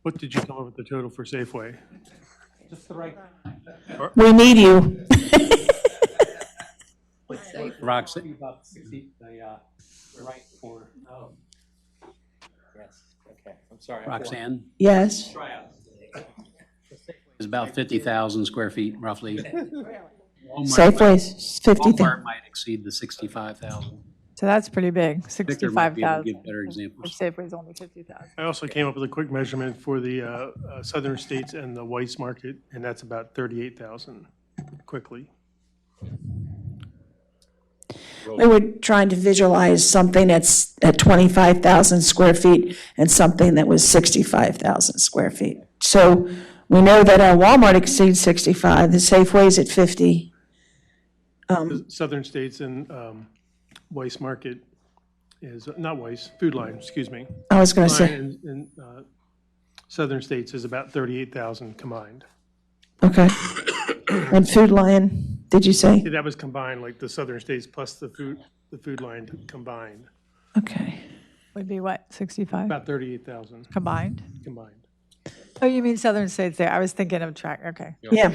What did you come up with the total for Safeway? Just the right. We need you. Roxanne, About 60, the right for. Yes, okay, I'm sorry. Roxanne, Yes. is about 50,000 square feet roughly. Safeway's 50. Walmart might exceed the 65,000. So that's pretty big, Victor might be able to 65,000. give better examples. Safeway's only 50,000. I also came up with a quick measurement for the southern states and the Weiss market, and that's about 38,000 quickly. We were trying to visualize something that's at 25,000 square feet and something that was 65,000 square feet. So we know that our Walmart exceeds 65, the Safeway's at 50. The southern states and Weiss market is, not Weiss, Food Line, excuse me. I was going to Line say, in southern states is about 38,000 combined. okay. And Food Lion, did you say? See, that was combined, like the southern states plus the food line combined, Okay. Would be what, 65 about 38,000 combined? combined. Oh, you mean southern states there? I was thinking of track, okay. Yeah.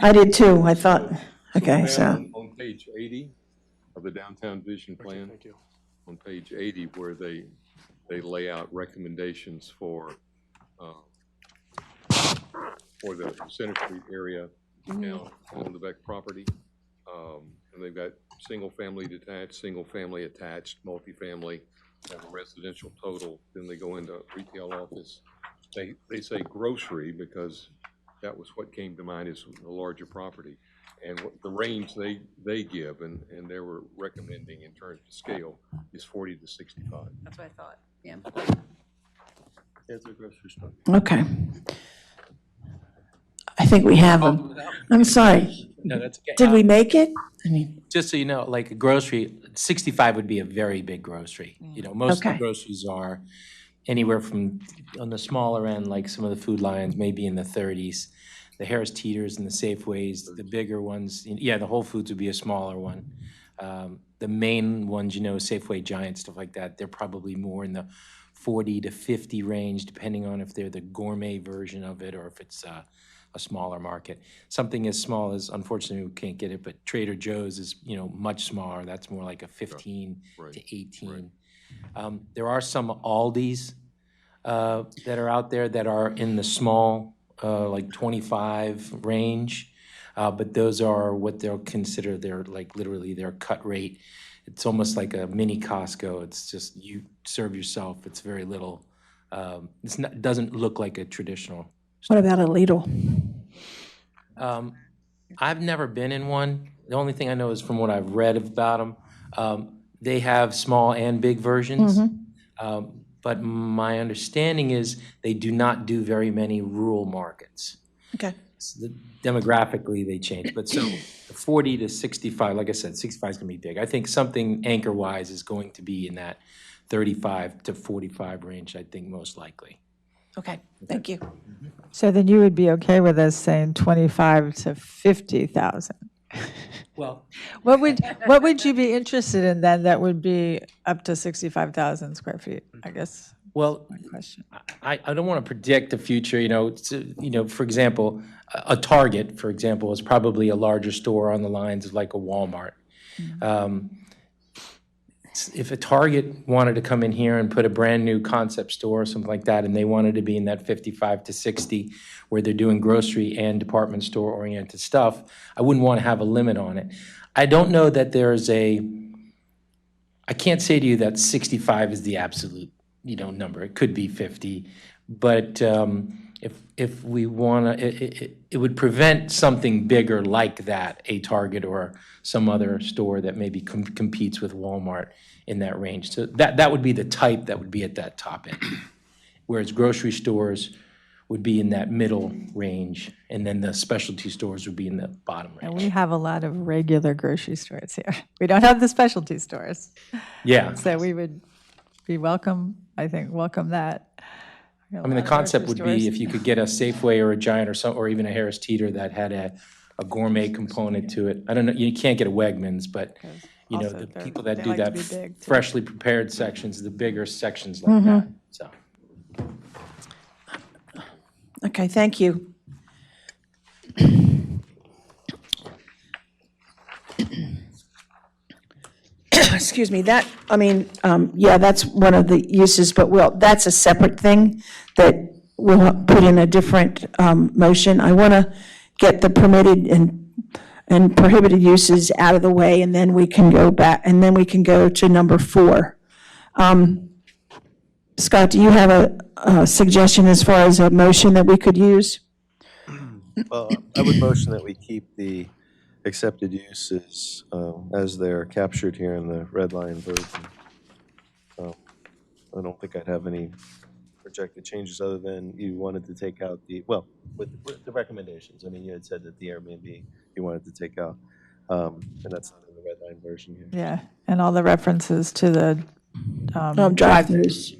I did too, I thought, okay, so. On page 80 of the downtown vision plan, Thank you. on page 80, where they lay out recommendations for the Center Street area now on the Beck property. And they've got single-family detached, single-family attached, multifamily, and a residential total. Then they go into retail office. They say grocery because that was what came to mind as a larger property. And what the range they give, and they were recommending in terms of scale, is 40 to 65. That's what I thought, yeah. It's a grocery store. Okay. I think we have them. I'm sorry. No, that's okay. Did we make it? I mean, Just so you know, like a grocery, 65 would be a very big grocery. You know, most of Okay. the groceries are anywhere from, on the smaller end, like some of the Food Lions, maybe in the 30s. The Harris Teeters and the Safeways, the bigger ones, yeah, the Whole Foods would be a smaller one. The main ones, you know, Safeway Giant, stuff like that, they're probably more in the 40 to 50 range, depending on if they're the gourmet version of it or if it's a smaller market. Something as small as, unfortunately, we can't get it, but Trader Joe's is, you know, much smaller. That's more like a 15 Right, to 18. There are some Aldis that are out there that are in the small, like 25 range, but those are what they'll consider their, like, literally their cut rate. It's almost like a mini Costco. It's just you serve yourself. It's very little. It's not, it doesn't look like a traditional. what about a Lidl? I've never been in one. The only thing I know is from what I've read about them. They have small and big versions. But my understanding is they do not do very many rural markets. Okay. So demographically, they change. But so the 40 to 65, like I said, 65 is going to be big. I think something anchor-wise is going to be in that 35 to 45 range, I think, most likely. Okay, thank you. So then you would be okay with us saying 25 to 50,000? Well, What would you be interested in then that would be up to 65,000 square feet, I guess, well, question? I don't want to predict the future, you know, for example, a Target, for example, is probably a larger store on the lines of like a Walmart. If a Target wanted to come in here and put a brand-new concept store or something like that, and they wanted to be in that 55 to 60, where they're doing grocery and department store-oriented stuff, I wouldn't want to have a limit on it. I don't know that there's I can't say to you that 65 is the absolute, you know, number. It could be 50, but if we want to, it would prevent something bigger like that, a Target or some other store that maybe competes with Walmart in that range. So that would be the type that would be at that top end. Whereas grocery stores would be in that middle range, and then the specialty stores would be in the bottom And range. we have a lot of regular grocery stores here. We don't have the specialty stores. Yeah. So we would be welcome that. I mean, the concept would be if you could get a Safeway or a Giant or even a Harris Teeter that had a gourmet component to it. I don't know, you can't get a Wegmans, but, you know, Also, the people that they do like to that be big, too. freshly prepared sections, the bigger sections like that, so. Okay, thank you. Excuse me, that, I mean, yeah, that's one of the uses, but that's a separate thing that we'll put in a different motion. I want to get the permitted and prohibited uses out of the way, and then we can go back, and then we can go to number 4. Scott, do you have a suggestion as far as a motion that we could use? Well, I would motion that we keep the accepted uses as they're captured here in the red line version. I don't think I'd have any projected changes other than you wanted to take out with the recommendations. I mean, you had said that the Airbnb you wanted to take out, and that's not in the red line version here. Yeah, and all the references to the Drive-throughs.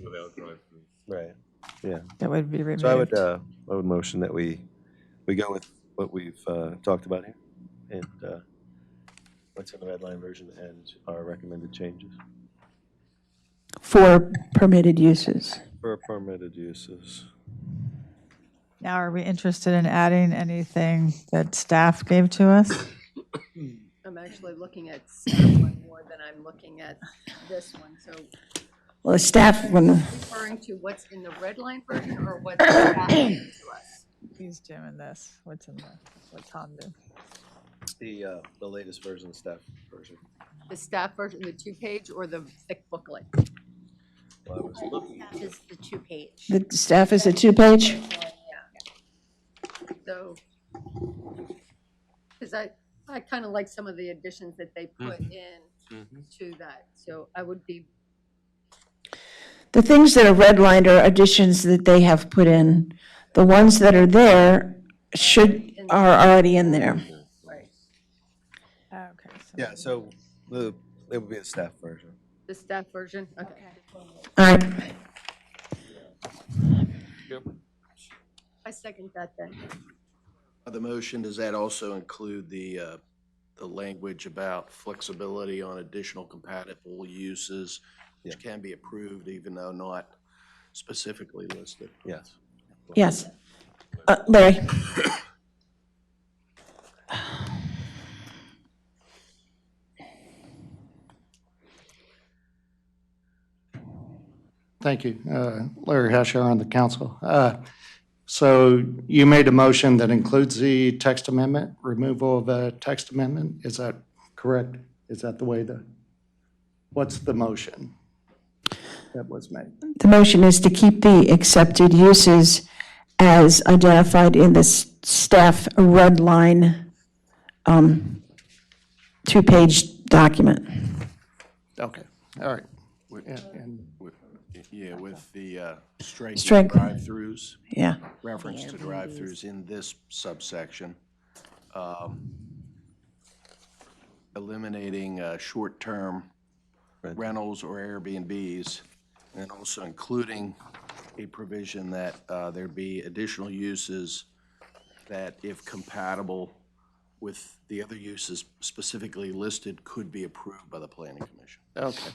Right, yeah. that would be removed. So I would motion that we go with what we've talked about here, and what's in the red line version and our recommended changes. For permitted uses. For permitted uses. Now, are we interested in adding anything that staff gave to us? I'm actually looking at staff one more than I'm looking at this one, so Well, the staff, referring to what's in the red line version or what's happening to us? He's doing this. What's Tom do? The latest version, the staff version. The staff version, the 2-page or the thick booklet? Well, I was looking. Just the 2-page. the staff is a 2-page? So, because I kind of like some of the additions that they put in to that, so I would be, The things that are redlined are additions that they have put in. The ones that are there are already in there. right, Okay. Yeah, so it would be a staff version. the staff version, okay. All right, I second that then. The motion, does that also include the language about flexibility on additional compatible uses, which can be approved even though not specifically listed? Yes. yes. Larry? Thank you. Larry Hesher on the council. So you made a motion that includes the text amendment, removal of a text amendment. Is that correct? Is that the way what's the motion that was made? The motion is to keep the accepted uses as identified in the staff red line 2-page document. Okay, all right. Yeah, with the striking Strike. drive-throughs, Yeah. reference to drive-throughs in this subsection, eliminating short-term rentals or Airbnbs, and also including a provision that there be additional uses that, if compatible with the other uses specifically listed, could be approved by the planning commission. Okay.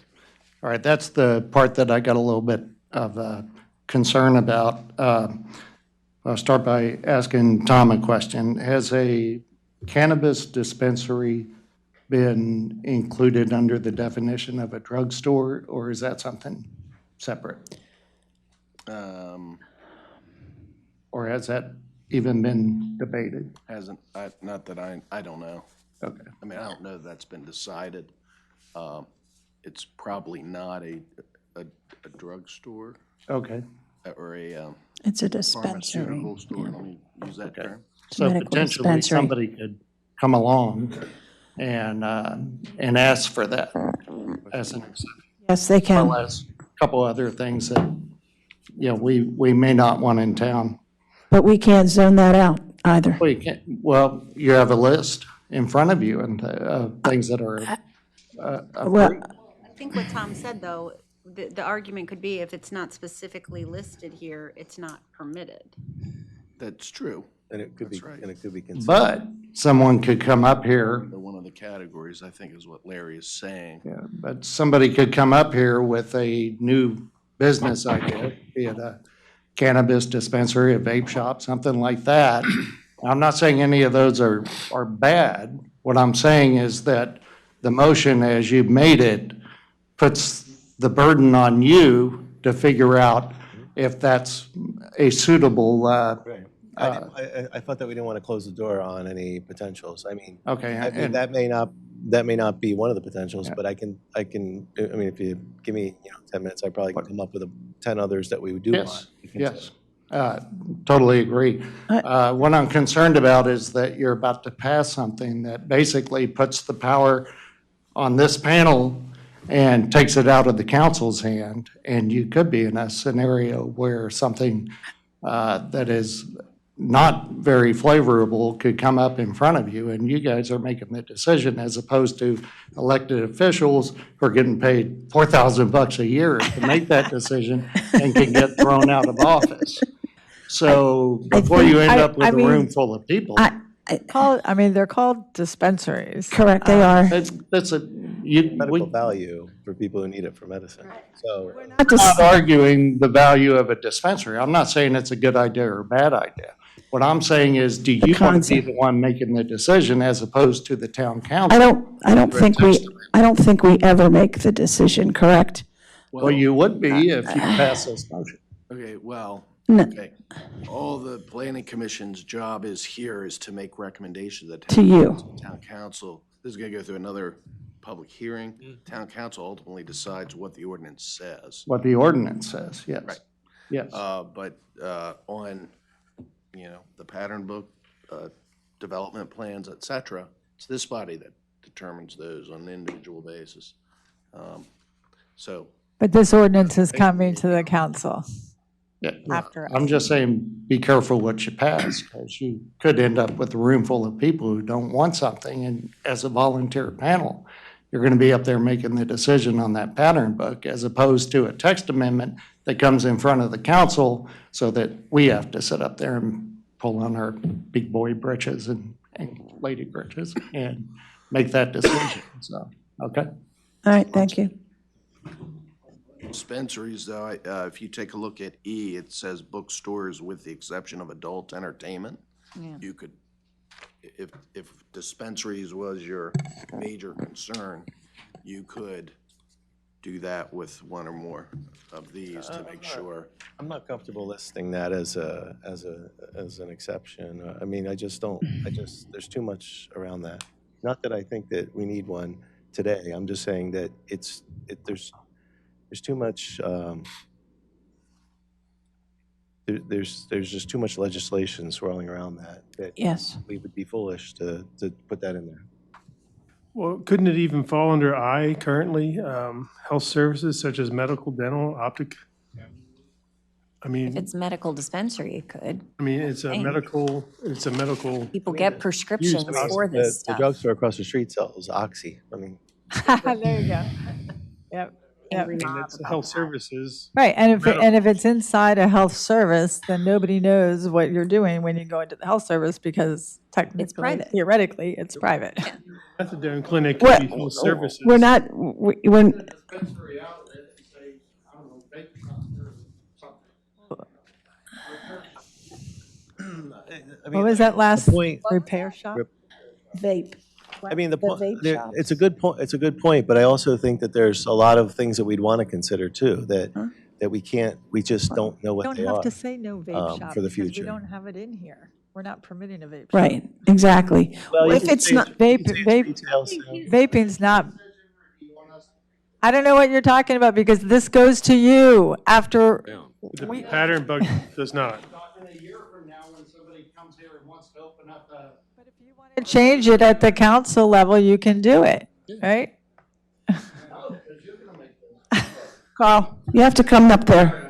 All right, that's the part that I got a little bit of concern about. I'll start by asking Tom a question. Has a cannabis dispensary been included under the definition of a drugstore, or is that something separate? Or has that even been debated? Hasn't, not that I don't know. Okay. I mean, I don't know that that's been decided. It's probably not a drugstore. Okay. or a It's a dispensary. pharmaceutical store, let me use that term. So medical potentially dispensary. somebody could come along and ask for that as an exception. Yes, they can. Well as a couple other things that, we may not want in town. But we can't zone that out either. Well, you can't, well, you have a list in front of you and things that are Well, approved. I think what Tom said, though, the argument could be if it's not specifically listed here, it's not permitted. That's true. And it could be, That's right. and it could be considered. But someone could come up here, One of the categories, I think, is what Larry is saying. but somebody could come up here with a new business idea, be it a cannabis dispensary, a vape shop, something like that. I'm not saying any of those are bad. What I'm saying is that the motion, as you've made it, puts the burden on you to figure out if that's a suitable, Right. I thought that we didn't want to close the door on any potentials. I mean, okay. I mean, and- that may not be one of the potentials, but I mean, if you give me, 10 minutes, I probably can come up with 10 others that we would do want. Yes, yes. Totally agree. What I'm concerned about is that you're about to pass something that basically puts the power on this panel and takes it out of the council's hand. And you could be in a scenario where something that is not very flavorable could come up in front of you, and you guys are making the decision as opposed to elected officials who are getting paid $4,000 a year to make that decision and can get thrown out of office. So before you end up with a room full of people, They're called dispensaries. Correct, they are. that's Medical value for people who need it for medicine. So Not to not arguing the value of a dispensary. I'm not saying it's a good idea or a bad idea. What I'm saying is, do you want to be concept. the one making the decision as opposed to the town council? I don't think we ever make the decision, correct? Well, you would be if you pass this motion. Okay, well, No. okay. All the planning commission's job is to make recommendations that To you. Town council, this is gonna go through another public hearing. Town council ultimately decides what the ordinance says. What the ordinance says, yes. Right. Yes. But on, the pattern book, development plans, et cetera, it's this body that determines those on an individual basis. So, But this ordinance is coming to the council. Yeah, After I'm just saying, be careful what you pass, because you could end up with a room full of people who don't want something, and as a volunteer panel, you're going to be up there making the decision on that pattern book, as opposed to a text amendment that comes in front of the council, so that we have to sit up there and pull on our big boy britches and lady britches and make that decision, so, okay? All right, thank you. dispensaries, though, if you take a look at E, it says bookstores with the exception of adult entertainment. You could, if dispensaries was your major concern, you could do that with one or more of these to make sure. I'm not comfortable listing that as an exception. I mean, there's too much around that. Not that I think that we need one today. I'm just saying that there's too much, there's just too much legislation swirling around that Yes. we would be foolish to put that in there. Well, couldn't it even fall under I currently? Health services such as medical, dental, optic? I If mean, it's medical dispensary, it could. it's a medical, People get prescriptions for The this stuff. drugstore across the street sells Oxy. I mean, There you go. Yep. Yep. it's health services. Right, and if it's inside a health service, then nobody knows what you're doing when you go into the health service, because technically, private. theoretically, it's private. Methadone clinic Well, could be health services. We're not, we're, What was that last repair shop? vape. I mean, the point, vape shops. it's a good point, but I also think that there's a lot of things that we'd want to consider too, that we just don't know We what don't they have are. to say no vape shop for the because we future. don't have it in here. We're not permitting a vape shop. Right, exactly. Well, you If can it's say not, retail sales. Vaping's not, I don't know what you're talking about, because this goes to you after The pattern book does not. In a year from now, when somebody comes here and wants to open up a. Change it at the council level, you can do it, right? Carl, you have to come up there.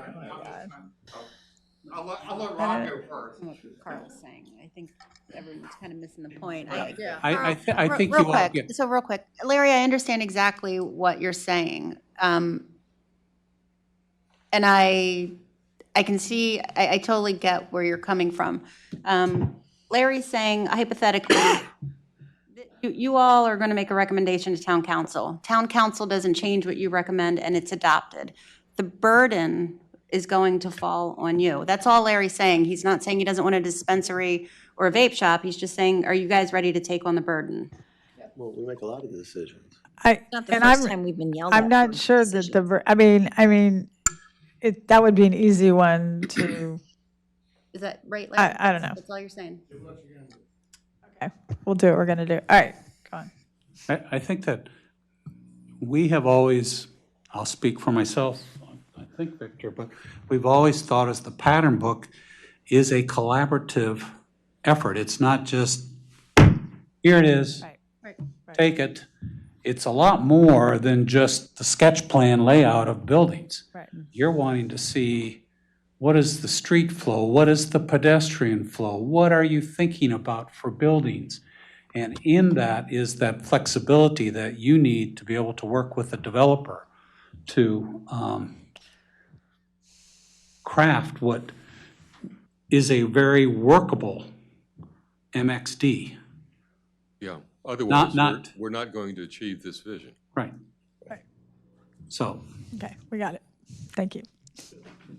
I'll let Ron go first. What Carl's saying, I think everyone's kind of missing the point. Yeah. I think Real you all, quick, so real quick, Larry, I understand exactly what you're saying. And I can see, I totally get where you're coming from. Larry's saying hypothetically, you all are going to make a recommendation to town council. Town council doesn't change what you recommend and it's adopted. The burden is going to fall on you. That's all Larry's saying. He's not saying he doesn't want a dispensary or a vape shop. He's just saying, are you guys ready to take on the burden? Well, we make a lot of decisions. Not the first time we've been yelled at. I'm not for sure that decisions. I mean, that would be an easy one to, Is that right, Larry? I don't know. That's all you're saying? Okay, we'll do what we're going to do. All right, go on. I think that we have always, I'll speak for myself, I think, Victor, but we've always thought as the pattern book is a collaborative effort. It's not just, here it is, Right. take it. It's a lot more than just the sketch plan layout of buildings. Right. You're wanting to see, what is the street flow? What is the pedestrian flow? What are you thinking about for buildings? And in that is that flexibility that you need to be able to work with the developer to craft what is a very workable MXD. Yeah, otherwise, not- we're not going to achieve this vision. Right. So, Okay, we got it. Thank you.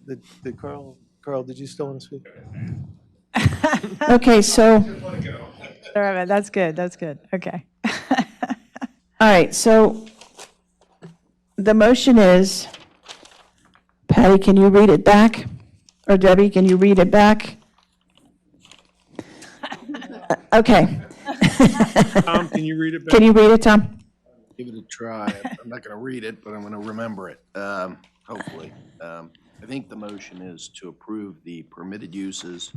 Did Carl, did you still want to speak? Okay, so, All right, that's good, okay. all right, so the motion is, Patty, can you read it back? Or Debbie, can you read it back? Okay. Tom, can you read it back? Can you read it, Tom? Give it a try. I'm not going to read it, but I'm going to remember it, hopefully. I think the motion is to approve the permitted uses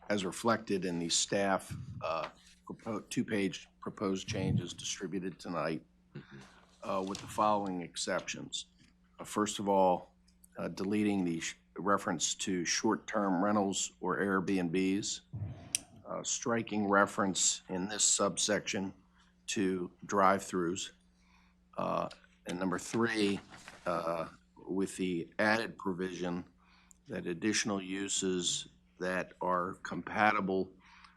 as reflected in the staff two-page proposed changes distributed tonight with the following exceptions. First of all, deleting the reference to short-term rentals or Airbnbs, striking reference in this subsection to drive-throughs, and number three, with the added provision that additional uses that are compatible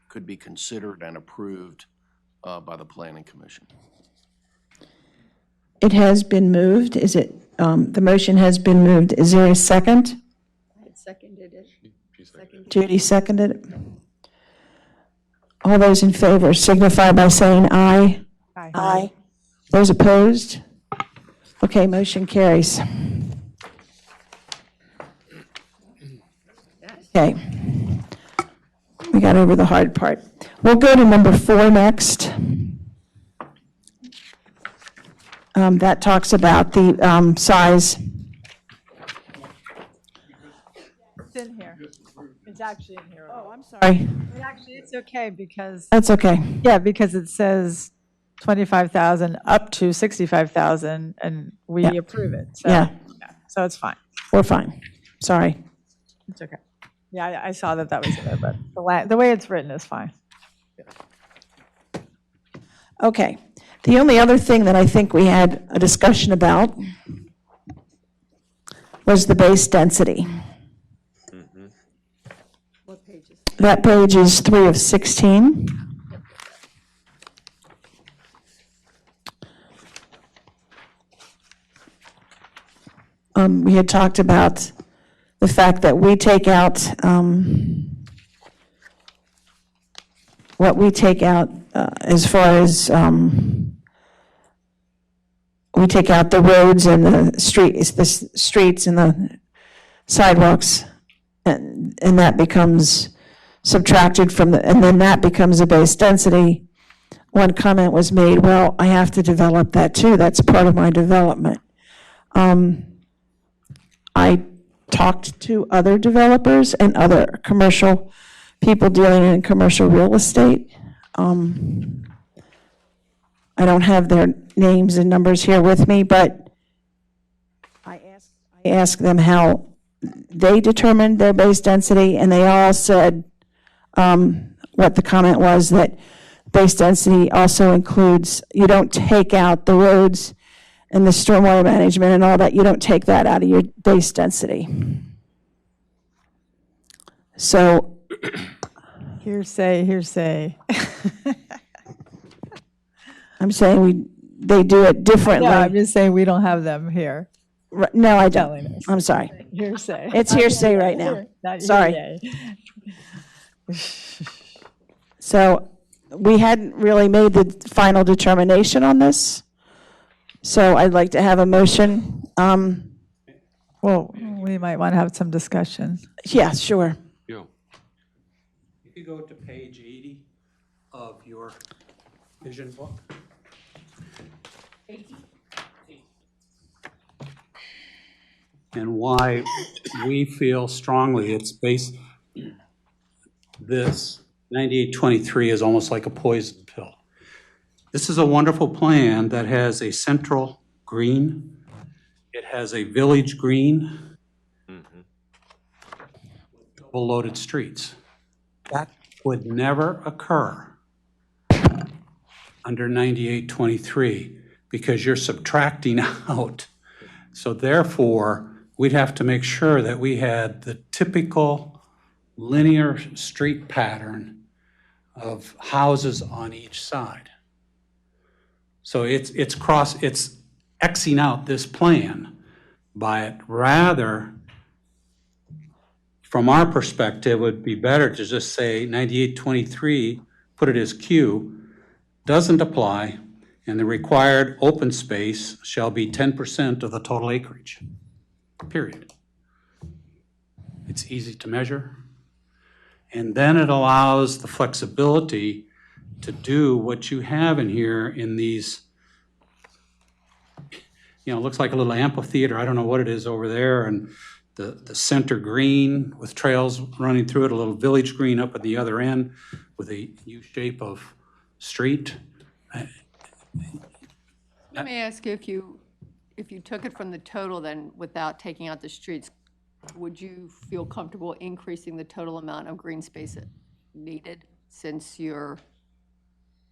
could be considered and approved by the Planning Commission. It has been moved. Is it, the motion has been moved. Is there a second? I seconded it. Judy seconded it. All those in favor signify by saying aye. Aye. Those opposed? Okay, motion carries. Okay. We got over the hard part. We'll go to number 4 next. That talks about the size. It's in here. It's actually in here. Oh, I'm sorry. Actually, it's okay because, That's okay. yeah, because it says 25,000 up to 65,000 and we Yeah. approve it. So, Yeah. So it's fine. We're fine. Sorry. It's okay. Yeah, I saw that was in there, but the way it's written is fine. Okay. The only other thing that I think we had a discussion about was the base density. What page is That page is 3 of 16. We had talked about the fact that we take out, what we take out as far as, we take out the roads and the streets and the sidewalks, and that becomes subtracted from and then that becomes a base density. One comment was made, well, I have to develop that too, that's part of my development. talked to other developers and other commercial people dealing in commercial real estate. I don't have their names and numbers here with me, but I asked them how they determined their base density, and they all said what the comment was, that base density also includes, you don't take out the roads and the stormwater management and all that, you don't take that out of your base density. So, Hearsay. I'm saying they do it differently. No, I'm just saying we don't have them here. No, I Telling don't. us. I'm sorry. Hearsay. It's hearsay right now. Not Sorry. yay. So we hadn't really made the final determination on this. So I'd like to have a motion. Well, we might want to have some discussion. Yeah, sure. Yeah. If you go to page 80 of your vision book. And why we feel strongly it's based, this 9823 is almost like a poison pill. This is a wonderful plan that has a central green. It has a village green. Double loaded streets. That would never occur under 9823 because you're subtracting out. So therefore, we'd have to make sure that we had the typical linear street pattern of houses on each side. So it's Xing out this plan, but rather, from our perspective, it would be better to just say 9823, put it as Q, doesn't apply, and the required open space shall be 10% of the total acreage, period. It's easy to measure. And then it allows the flexibility to do what you have in here in these, it looks like a little amphitheater. I don't know what it is over there. And the center green with trails running through it, a little village green up at the other end with a U shape of street. Let me ask you, if you took it from the total then without taking out the streets, would you feel comfortable increasing the total amount of green space needed since you're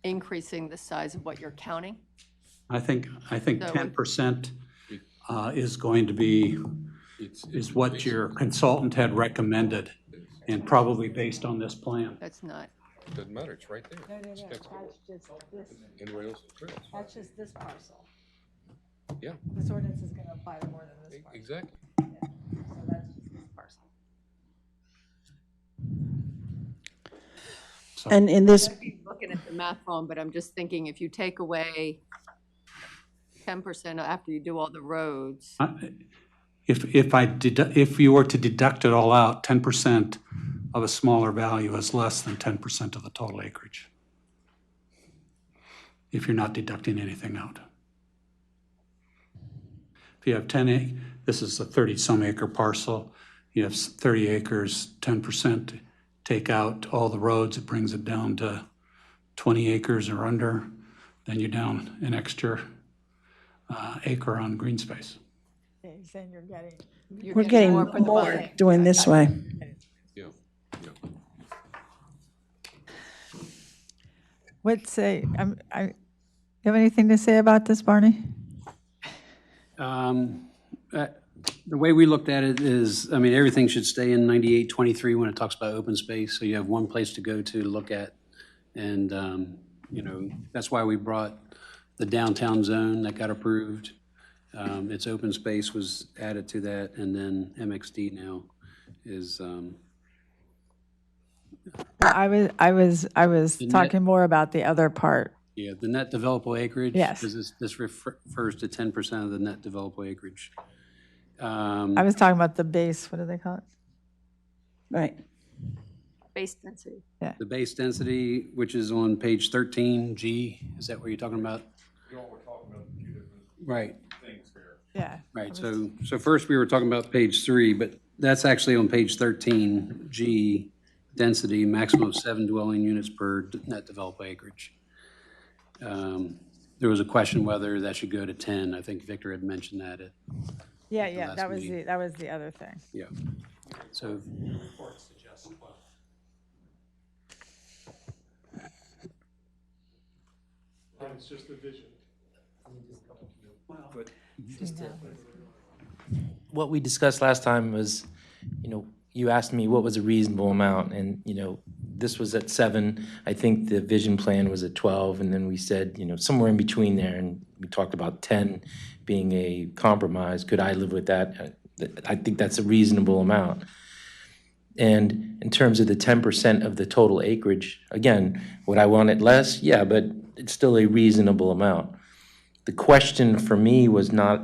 increasing the size of what you're counting? I think 10% is going to be, is what your consultant had recommended and probably based on this plan. That's not. Doesn't matter, it's right there. That's just this. Anywhere else is trails. That's just this parcel. Yeah. This ordinance is going to apply to more than this parcel. Exactly. So that's just this parcel. And in this, Looking at the math wrong, but I'm just thinking if you take away 10% after you do all the roads. If you were to deduct it all out, 10% of a smaller value is less than 10% of the total acreage. If you're not deducting anything out. If you have this is a 30-some acre parcel, you have 30 acres, 10%, take out all the roads, it brings it down to 20 acres or under, then you're down an extra acre on green space. Okay, you're saying we're getting more for the more money. doing this way. Yeah. You have anything to say about this, Barney? The way we looked at it is, everything should stay in 9823 when it talks about open space, so you have one place to go to look at. And, that's why we brought the downtown zone that got approved. Its open space was added to that, and then MXD now is, I was talking more about the other part. yeah, the net developable acreage. Yes. Because this refers to 10% of the net developable acreage. I was talking about the base, what do they call it? Right. Base density. The base density, which is on page 13G, is that what you're talking about? You all were talking about a few different Right. things there. Yeah. Right, so first we were talking about page 3, but That's actually on page 13, G, density, maximum of 7 dwelling units per net developed acreage. There was a question whether that should go to 10. I think Victor had mentioned that at Yeah, the yeah, last that was meeting. that was the other thing. Yeah. So, It's just a vision. What we discussed last time was, you asked me what was a reasonable amount, and, this was at 7. I think the vision plan was at 12, and then we said, somewhere in between there, and we talked about 10 being a compromise. Could I live with that? I think that's a reasonable amount. And in terms of the 10% of the total acreage, again, would I want it less? Yeah, but it's still a reasonable amount. The question for me was not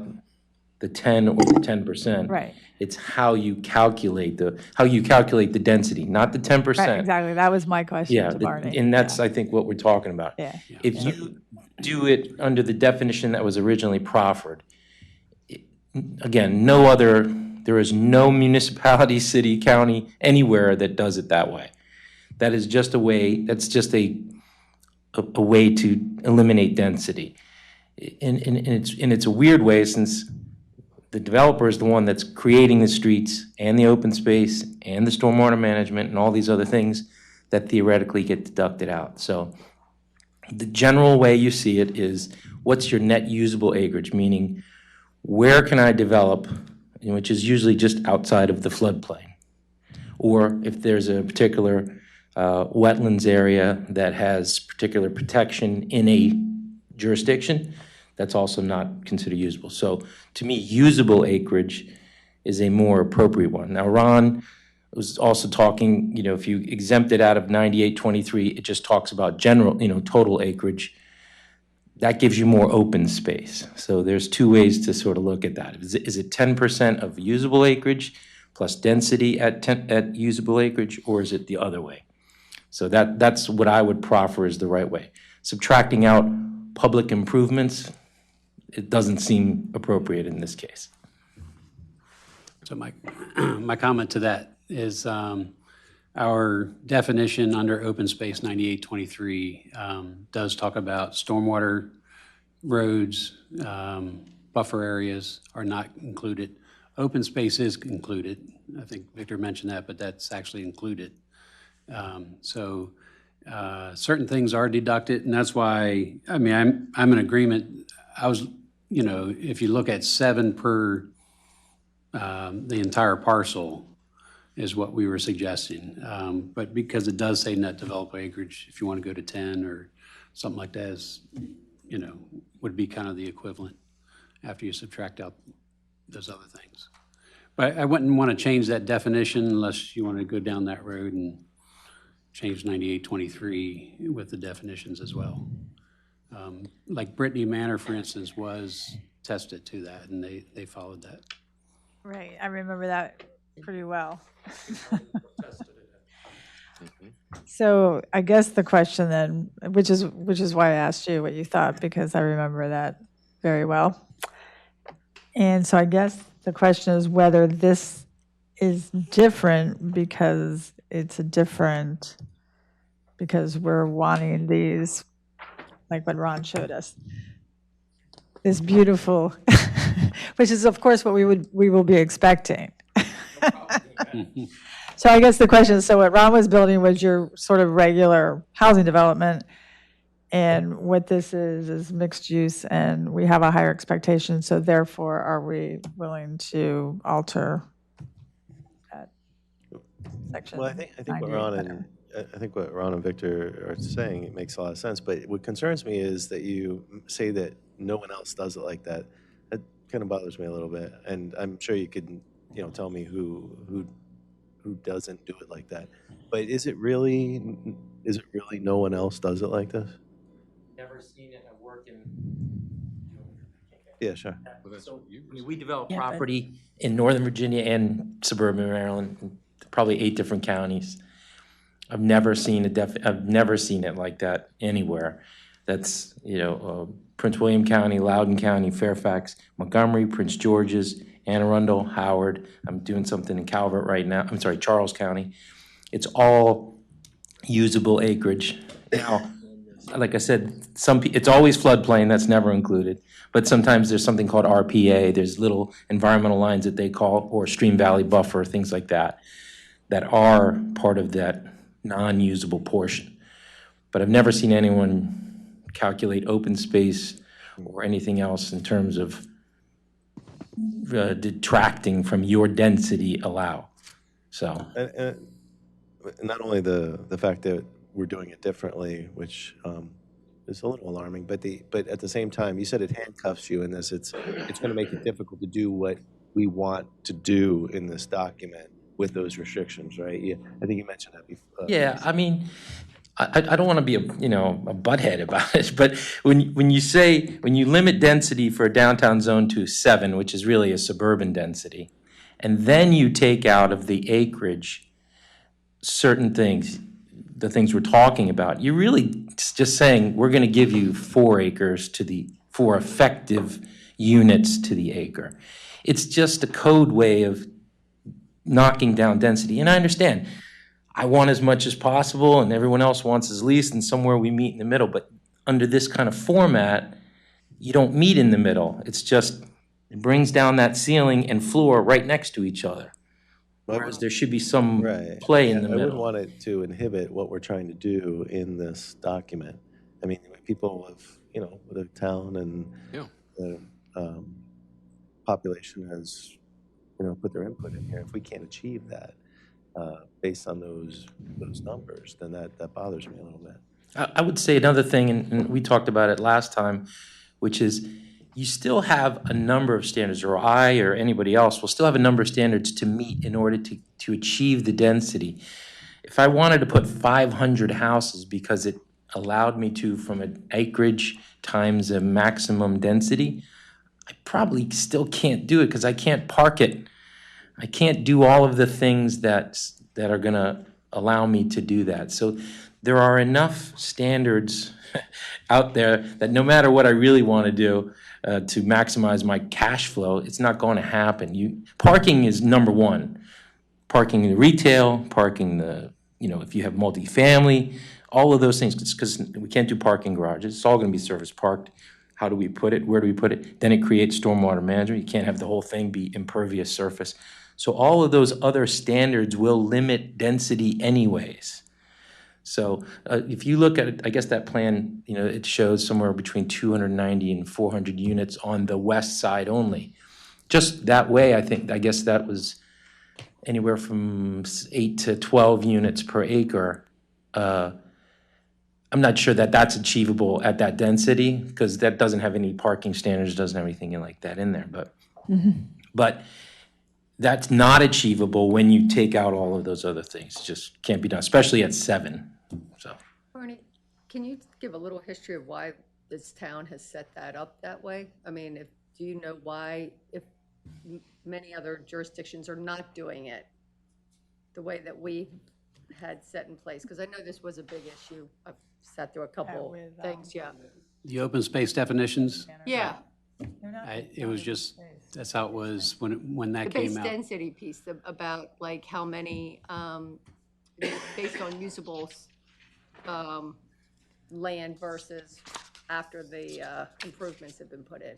the 10 or the 10%. Right. It's how you calculate the density, not the 10%. Right, exactly. That was my question Yeah, to Barney. and that's, I think, what we're talking about. Yeah. If you do it under the definition that was originally proffered, again, there is no municipality, city, county, anywhere that does it that way. That is just a way, that's just a way to eliminate density. And it's a weird way, since the developer is the one that's creating the streets and the open space and the stormwater management and all these other things that theoretically get deducted out. So the general way you see it is, what's your net usable acreage? Meaning, where can I develop, which is usually just outside of the floodplain? Or if there's a particular wetlands area that has particular protection in a jurisdiction, that's also not considered usable. So to me, usable acreage is a more appropriate one. Now, Ron was also talking, if you exempt it out of 9823, it just talks about general, total acreage. That gives you more open space. So there's two ways to sort of look at that. Is it 10% of usable acreage plus density at usable acreage, or is it the other way? So that's what I would proffer is the right way. Subtracting out public improvements, it doesn't seem appropriate in this case. so my comment to that is our definition under open space 9823 does talk about stormwater roads, buffer areas are not included. Open space is included. I think Victor mentioned that, but that's actually included. So certain things are deducted, and that's why, I'm in agreement. I was, if you look at 7 per the entire parcel is what we were suggesting. But because it does say net developed acreage, if you want to go to 10 or something like that, is, would be kind of the equivalent after you subtract out those other things. But I wouldn't want to change that definition unless you want to go down that road and change 9823 with the definitions as well. Like Brittany Manor, for instance, was tested to that, and they followed that. Right, I remember that pretty well. So I guess the question then, which is why I asked you what you thought, because I remember that very well. And so I guess the question is whether this is different because because we're wanting these, like what Ron showed us, this beautiful, which is of course what we will be expecting. So I guess the question is, so what Ron was building was your sort of regular housing development, and what this is mixed use, and we have a higher expectation, so therefore are we willing to alter that section? Well, I think what Ron and Victor are saying, it makes a lot of sense, but what concerns me is that you say that no one else does it like that. That kind of bothers me a little bit, and I'm sure you could, tell me who doesn't do it like that. But is it really no one else does it like this? Never seen it at work in. Yeah, sure. So, we develop property in Northern Virginia and suburban Maryland, probably 8 different counties. I've never seen it like that anywhere. That's, Prince William County, Loudoun County, Fairfax, Montgomery, Prince George's, Anne Arundel, Howard. I'm doing something in Calvert right now. I'm sorry, Charles County. It's all usable acreage. Now, like I said, it's always floodplain, that's never included. But sometimes there's something called RPA, there's little environmental lines that they call, or stream valley buffer, things like that, that are part of that non-usable portion. But I've never seen anyone calculate open space or anything else in terms of detracting from your density allow. So. And not only the fact that we're doing it differently, which is a little alarming, but at the same time, you said it handcuffs you in this. It's going to make it difficult to do what we want to do in this document with those restrictions, right? Yeah, I think you mentioned that before. Yeah, I mean, I don't want to be a butthead about it, but when you limit density for a downtown zone to 7, which is really a suburban density, and then you take out of the acreage certain things, the things we're talking about, you're really just saying we're going to give you 4 acres to the 4 effective units to the acre. It's just a code way of knocking down density. And I understand, I want as much as possible and everyone else wants as least, and somewhere we meet in the middle. But under this kind of format, you don't meet in the middle. It's just, it brings down that ceiling and floor right next to each other. Whereas there should be some play in the middle. I wouldn't want it to inhibit what we're trying to do in this document. I mean, people of, the town and the population has, put their input in here. If we can't achieve that based on those numbers, then that bothers me a little bit. I would say another thing, and we talked about it last time, which is you still have a number of standards, or I or anybody else will still have a number of standards to meet in order to achieve the density. If I wanted to put 500 houses because it allowed me to from an acreage times a maximum density, I probably still can't do it because I can't park it. I can't do all of the things that are going to allow me to do that. So there are enough standards out there that no matter what I really want to do to maximize my cash flow, it's not going to happen. Parking is number one. Parking in the retail, parking if you have multifamily, all of those things, because we can't do parking garages. It's all going to be surface parked. How do we put it? Where do we put it? Then it creates stormwater management. You can't have the whole thing be impervious surface. So all of those other standards will limit density anyways. So if you look at it, I guess that plan, it shows somewhere between 290 and 400 units on the west side only. Just that way, I guess that was anywhere from 8 to 12 units per acre. I'm not sure that that's achievable at that density because that doesn't have any parking standards, doesn't have anything like that in there. But that's not achievable when you take out all of those other things. It just can't be done, especially at 7. So, Barney, can you give a little history of why this town has set that up that way? I mean, do you know why, if many other jurisdictions are not doing it the way that we had set in place? Because I know this was a big issue. I've sat through a couple things, The open space definitions, Yeah, it was just, that's how it was when that the came base out. density piece about like how many, based on usable land versus after the improvements have been put in.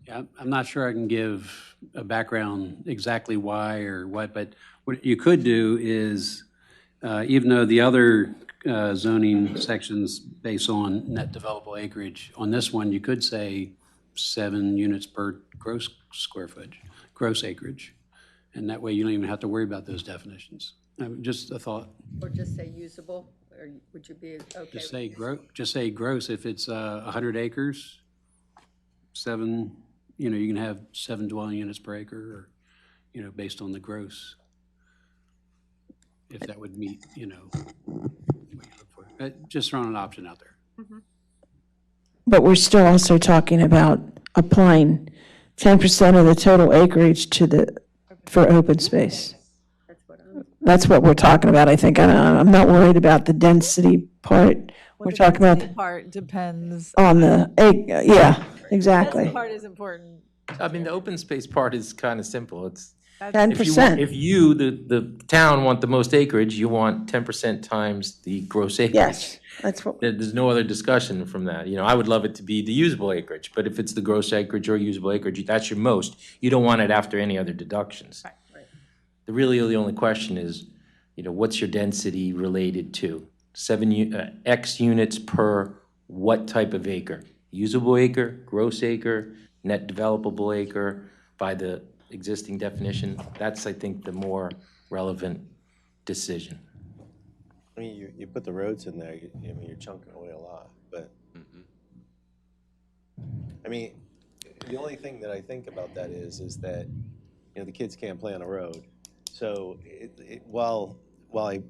Yeah, I'm not sure I can give a background exactly why or what, but what you could do is, even though the other zoning sections based on net developable acreage, on this one, you could say 7 units per gross square footage, gross acreage. And that way you don't even have to worry about those definitions. Just a thought. Or just say usable, or would you be okay? Just say gross. If it's 100 acres, 7, you can have 7 dwelling units per acre, or, based on the gross. If that would meet, what you look for. Just throwing an option out there. Mm-hmm. But we're still also talking about applying 10% of the total acreage for open space. That's what we're talking about, I think. I'm not worried about the density part. We're talking about part depends on the, yeah, exactly. That part is important. I mean, the open space part is kind of simple. It's, 10%. if you, the town, want the most acreage, you want 10% times the gross acreage. Yes, that's what, There's no other discussion from that. You know, I would love it to be the usable acreage, but if it's the gross acreage or usable acreage, that's your most. You don't want it after any other deductions. The only question is, you know, what's your density related to? X units per what type of acre? Usable acre, gross acre, net developable acre by the existing definition? That's, I think, the more relevant decision. I mean, you put the roads in there, I mean, you're chunking away a lot, but. I mean, the only thing that I think about that is that, you know, the kids can't play on a road. So while I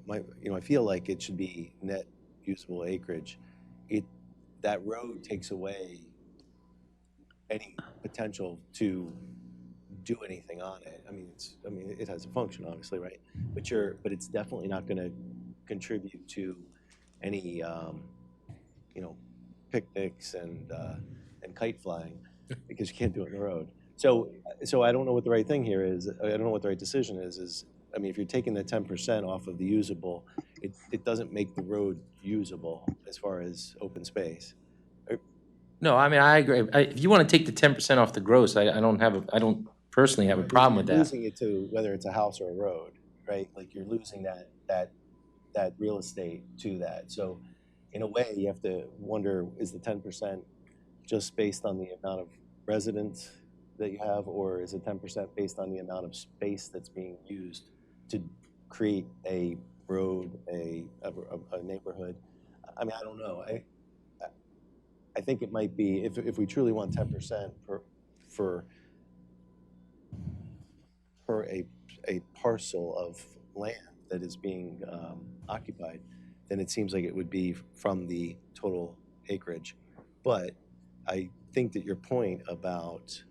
feel like it should be net usable acreage, that road takes away any potential to do anything on it. I mean, it has a function, obviously, right? But it's definitely not going to contribute to any, picnics and kite flying because you can't do it on the road. So I don't know what the right thing here is. I don't know what the right decision is. I mean, if you're taking the 10% off of the usable, it doesn't make the road usable as far as open space. No, I mean, I agree. If you want to take the 10% off the gross, I don't personally have a problem with You're that. losing it to whether it's a house or a road, right? Like you're losing that real estate to that. So in a way, you have to wonder, is the 10% just based on the amount of residents that you have, or is it 10% based on the amount of space that's being used to create a road, a neighborhood? I mean, I don't know. I think it might be, if we truly want 10% for a parcel of land that is being occupied, then it seems like it would be from the total acreage. But I think that your point about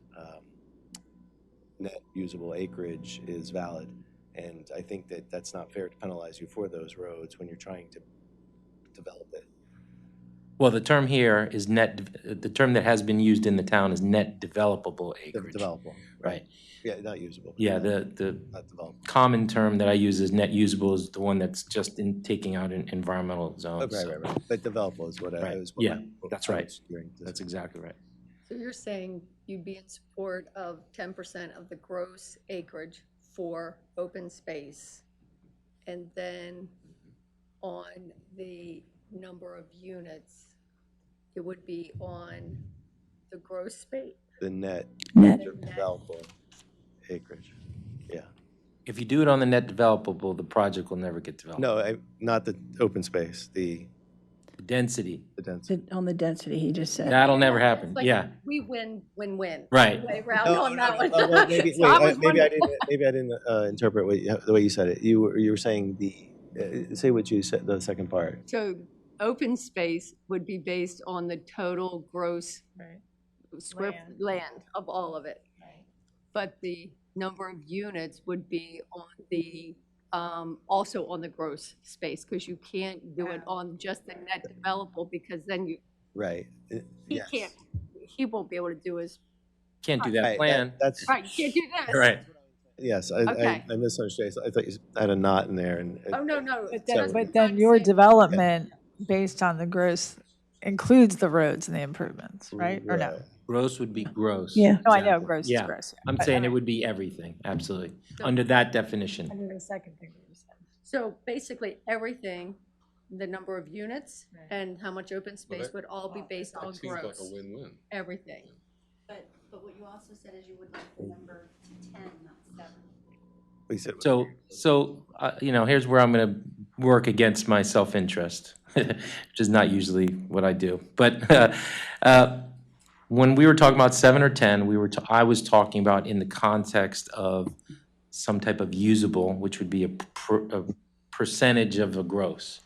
net usable acreage is valid, and I think that that's not fair to penalize you for those roads when you're trying to develop it. Well, the term here is the term that has been used in the town is net developable acreage. Developable, right? Yeah, not usable. Yeah, not the developable. common term that I use is net usable is the one that's just in taking out an environmental zone. Right. But developable is what I was. Yeah, that's right. That's exactly right. So you're saying you'd be in support of 10% of the gross acreage for open space, and then on the number of units, it would be on the gross space. The net developable acreage. Yeah. If you do it on the net developable, the project will never get developed. No, not the open space, the density. The density. on the density, he just said. That'll never happen. Like, Yeah. we win. Right. Way round on that one. Well, maybe So I was I wondering- didn't interpret the way you said it. You were saying say what you said, the second part. So open space would be based on the total gross square land of all of it. But the number of units would be on the, also on the gross space, because you can't do it on just the net developable, because then Right. Yes. He won't be able to do his. Can't do that Right, plan. that's Right, you can't do this. Right. yes. Okay. I misunderstood. I thought you had a knot in there, and Oh, no. But then your development based on the gross includes the roads and the improvements, right? Or no? Gross would be gross. Yeah. No, I know, gross is Yeah. gross. Yeah. I'm saying it would be everything, absolutely, under that definition. And then the second thing you said. So basically, everything, the number of units and how much open space would all be based on That seems like gross. a win-win. Everything. But what you also said is you would like the number to 10, not 7. we said So here's where I'm going to work against my self-interest, which is not usually what I do. But when we were talking about 7 or 10, I was talking about in the context of some type of usable, which would be a percentage of a gross.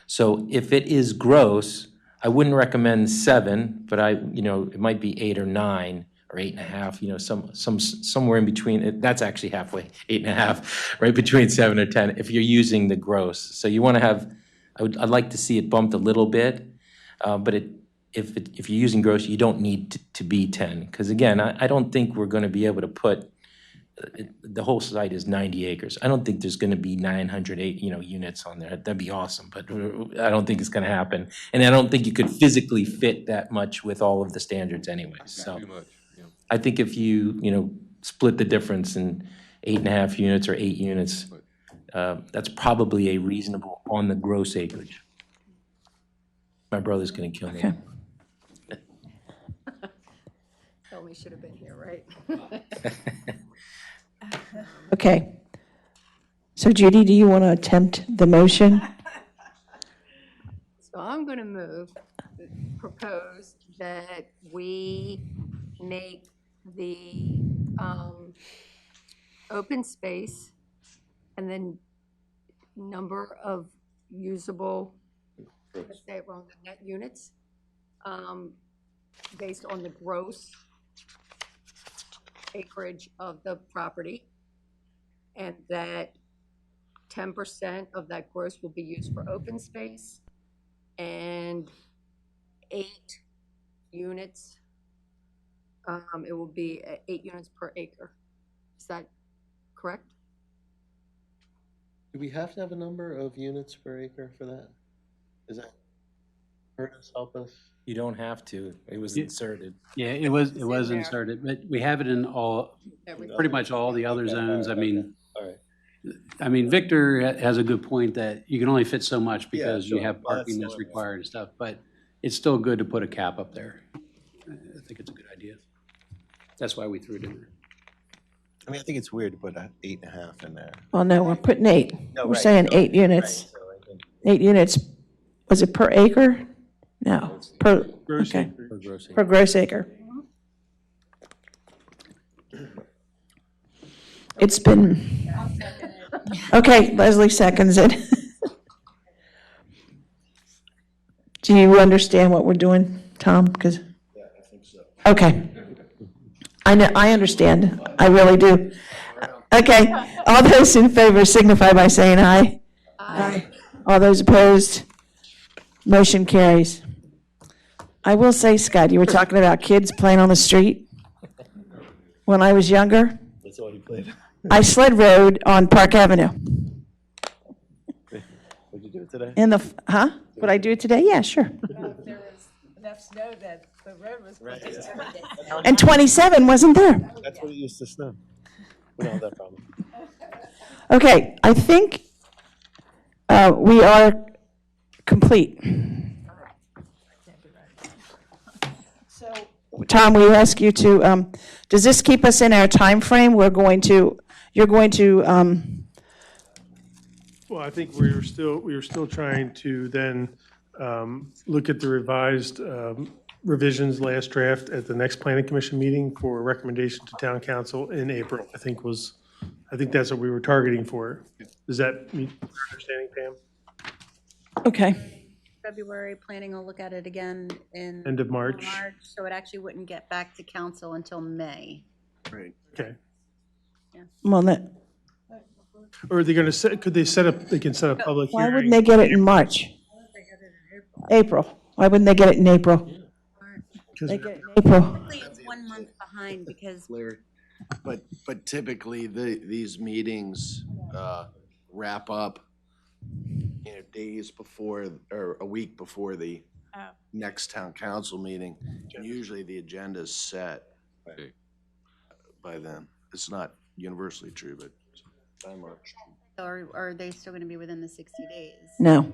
So if it is gross, I wouldn't recommend 7, but it might be 8 or 9 or 8.5. Somewhere in between. That's actually halfway, 8.5, right between 7 or 10. If you're using the gross, so you want to have. I'd like to see it bumped a little bit, but if you're using gross, you don't need to be 10. Because again, I don't think we're going to be able to put, the whole site is 90 acres. I don't think there's going to be 908, units on there. That'd be awesome, but I don't think it's going to happen. And I don't think you could physically fit that much with all of the standards anyways. So Too much, yeah. I think if you, split the difference in 8.5 units or 8 units, that's probably a reasonable on the gross acreage. My brother's going to kill me. Okay. Tell me should have been here, right? Okay. So Judy, do you want to attempt the motion? So I'm going to propose that we make the open space and then number of usable, let's say it wrong, the net units, based on the gross acreage of the property, and that 10% of that gross will be used for open space, and 8 units, it will be 8 units per acre. Is that correct? Do we have to have a number of units per acre for that? Is that, Curtis, help us? You don't have to. It was inserted. Yeah, it was there. inserted, but we have it in pretty much all the other zones. I mean, All right. Victor has a good point that you can only fit so much because you sure. have parking that's required and stuff, but it's still good to put a cap up there. I think it's a good idea. That's why we threw it in there. I mean, I think it's weird to put 8.5 in there. Well, no, we're putting 8. No, We're right, saying so- 8 units. Right, so I think- 8 units. Was it per acre? No, per, Gross okay, acre. For gross per gross acre. It's been, okay, Leslie seconds it. Do you understand what we're doing, Tom? Because, Yeah, I think so. okay. I know, I understand. I really do. Okay, all those in favor signify by saying aye. Aye. All those opposed? Motion carries. I will say, Scott, you were talking about kids playing on the street. When I was younger, That's all you played. I sled rode on Park Avenue. Would you do it today? In the, Would I do it today? Yeah, sure. There was enough snow that the road was closed. And 27 wasn't there. That's what it used to snow. We don't have that problem. Okay, I think we are complete. So, Tom, we ask you to, does this keep us in our time frame? You're going to, Well, I think we were still trying to then look at the revised revisions last draft at the next planning commission meeting for a recommendation to town council in April, I think that's what we were targeting for. Does that meet your understanding, Pam? okay. February, planning will look at it again in. End of March? So it actually wouldn't get back to council until May. Right. Okay. Well, Or are they going to set, they can set a public why hearing? wouldn't they get it in March? April. Why wouldn't they get it in April? They get it in April. Typically, it's 1 month behind because Larry, but typically, these meetings wrap up, days before, or a week before the next town council meeting. And usually the agenda is set by then. It's not universally true, but by March. or are they still going to be within the 60 days? No.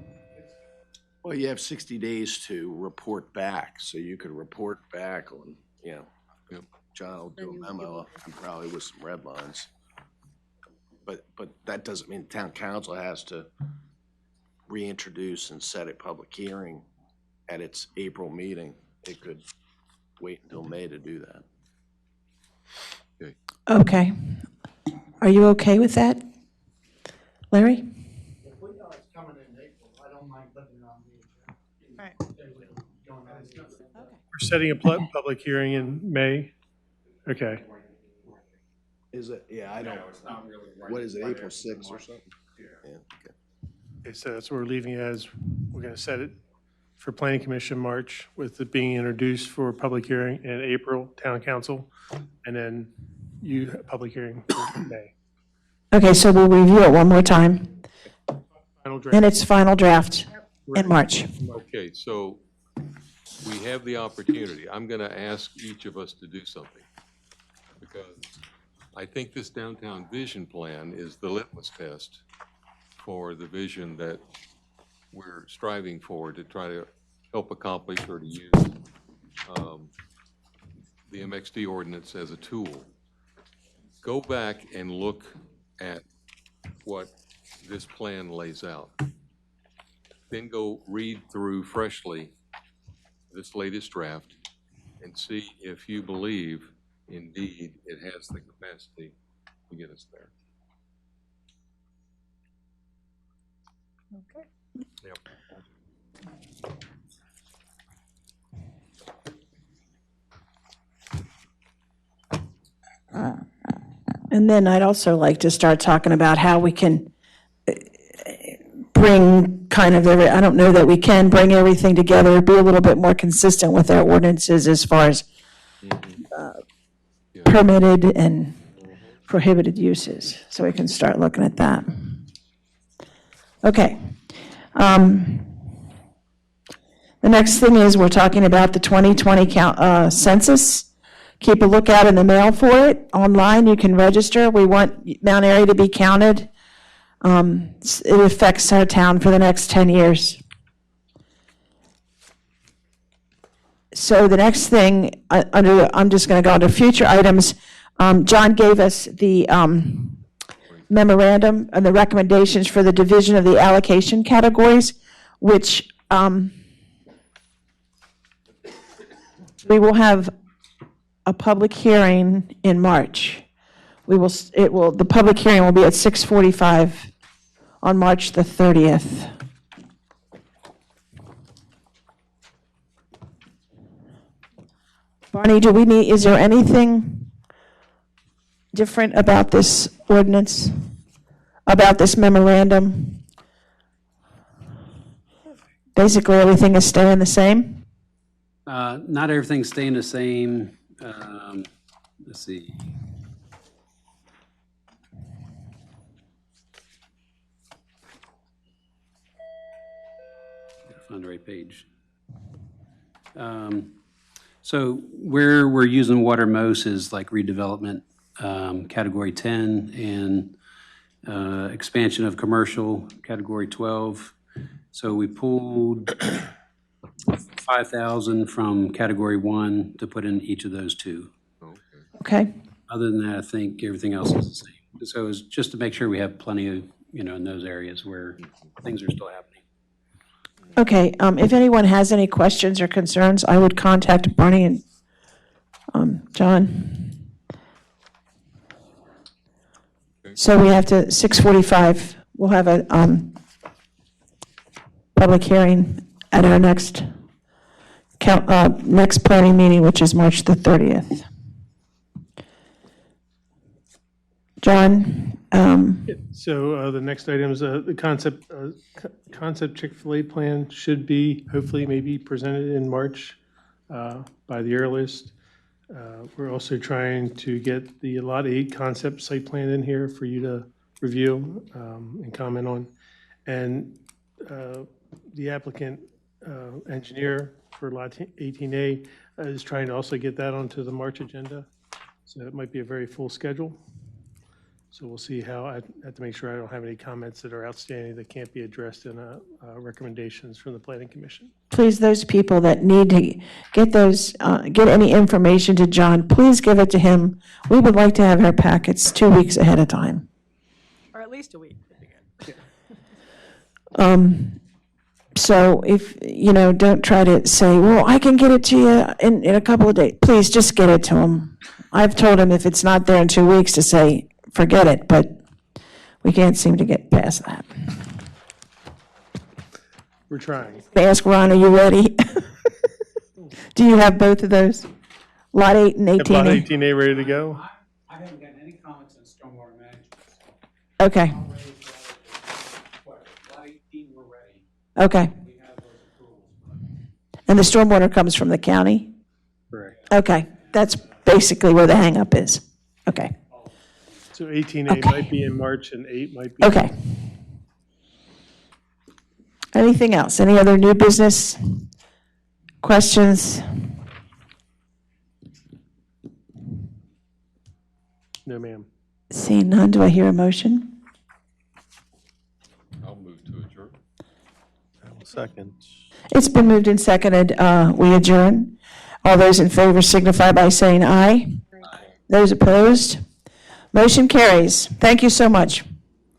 Well, you have 60 days to report back, so you could report back on, John will do a memo and probably with some red lines. But that doesn't mean town council has to reintroduce and set a public hearing at its April meeting. It could wait until May to do that. Okay. Are you okay with that, Larry? If we know it's coming in April, I don't mind putting it on the agenda. We're setting a public hearing in May? Okay. Is it? Yeah, I don't. What is it, April 6th or something? Yeah, okay. Okay, so that's what we're leaving it as. We're going to set it for Planning Commission March, with it being introduced for public hearing in April, Town Council, and then public hearing for May. Okay, so we'll review it one more time, Final draft. and it's final draft in March. Okay, so we have the opportunity. I'm going to ask each of us to do something, because I think this downtown vision plan is the litmus test for the vision that we're striving for to try to help accomplish or to use the MXD ordinance as a tool. Go back and look at what this plan lays out. Then go read through freshly this latest draft and see if you believe indeed it has the capacity to get us there. Okay. Yep. And then I'd also like to start talking about how we can bring kind of I don't know that we can bring everything together, be a little bit more consistent with our ordinances as far as permitted and prohibited uses. So we can start looking at that. Okay. The next thing is we're talking about the 2020 census. Keep a lookout in the mail for it. Online, you can register. We want Mount Airy to be counted. It affects our town for the next 10 years. So the next thing, I'm just going to go into future items. John gave us the memorandum and the recommendations for the division of the allocation categories, which we will have a public hearing in March. The public hearing will be at 6:45 on March the 30th. Barney, is there anything different about this ordinance, about this memorandum? Basically, everything is staying the same? Not everything's staying the same. Let's see. Gotta find the right page. So where we're using water most is like redevelopment, category 10, and expansion of commercial, category 12. So we pulled 5,000 from category 1 to put in each of those two. Okay. Other than that, I think everything else is the same. So it's just to make sure we have plenty of, in those areas where things are still happening. Okay, if anyone has any questions or concerns, I would contact Barney and John. So we have to, 6:45, we'll have a public hearing at our next planning meeting, which is March the 30th. John? So the next item is the concept Chick-fil-A plan should be, hopefully, maybe presented in March by the earliest. We're also trying to get the Lot 8 concept site plan in here for you to review and comment on. And the applicant engineer for Lot 18A is trying to also get that onto the March agenda. So it might be a very full schedule. So we'll see how, I have to make sure I don't have any comments that are outstanding that can't be addressed in recommendations from the Planning Commission. Please, those people that need to get any information to John, please give it to him. We would like to have our packets 2 weeks ahead of time. Or at least a week. So if, don't try to say, well, I can get it to you in a couple of days. Please, just get it to him. I've told him if it's not there in 2 weeks to say, forget it, but we can't seem to get past that. We're trying. Ask Ron, are you ready? Do you have both of those? Lot 8 and 18A? Lot 18A ready to go? I haven't gotten any comments on stormwater management. Okay, Lot 18, we're ready. okay. We have those approvals. And the stormwater comes from the county? Correct. Okay, that's basically where the hangup is. Okay, So 18A might be in March and 8 might be. okay. Anything else? Any other new business? Questions? No, ma'am. Seeing none, do I hear a motion? I'll move to adjourn. Second. It's been moved and seconded. We adjourn. All those in favor signify by saying aye. Those opposed? Motion carries. Thank you so much.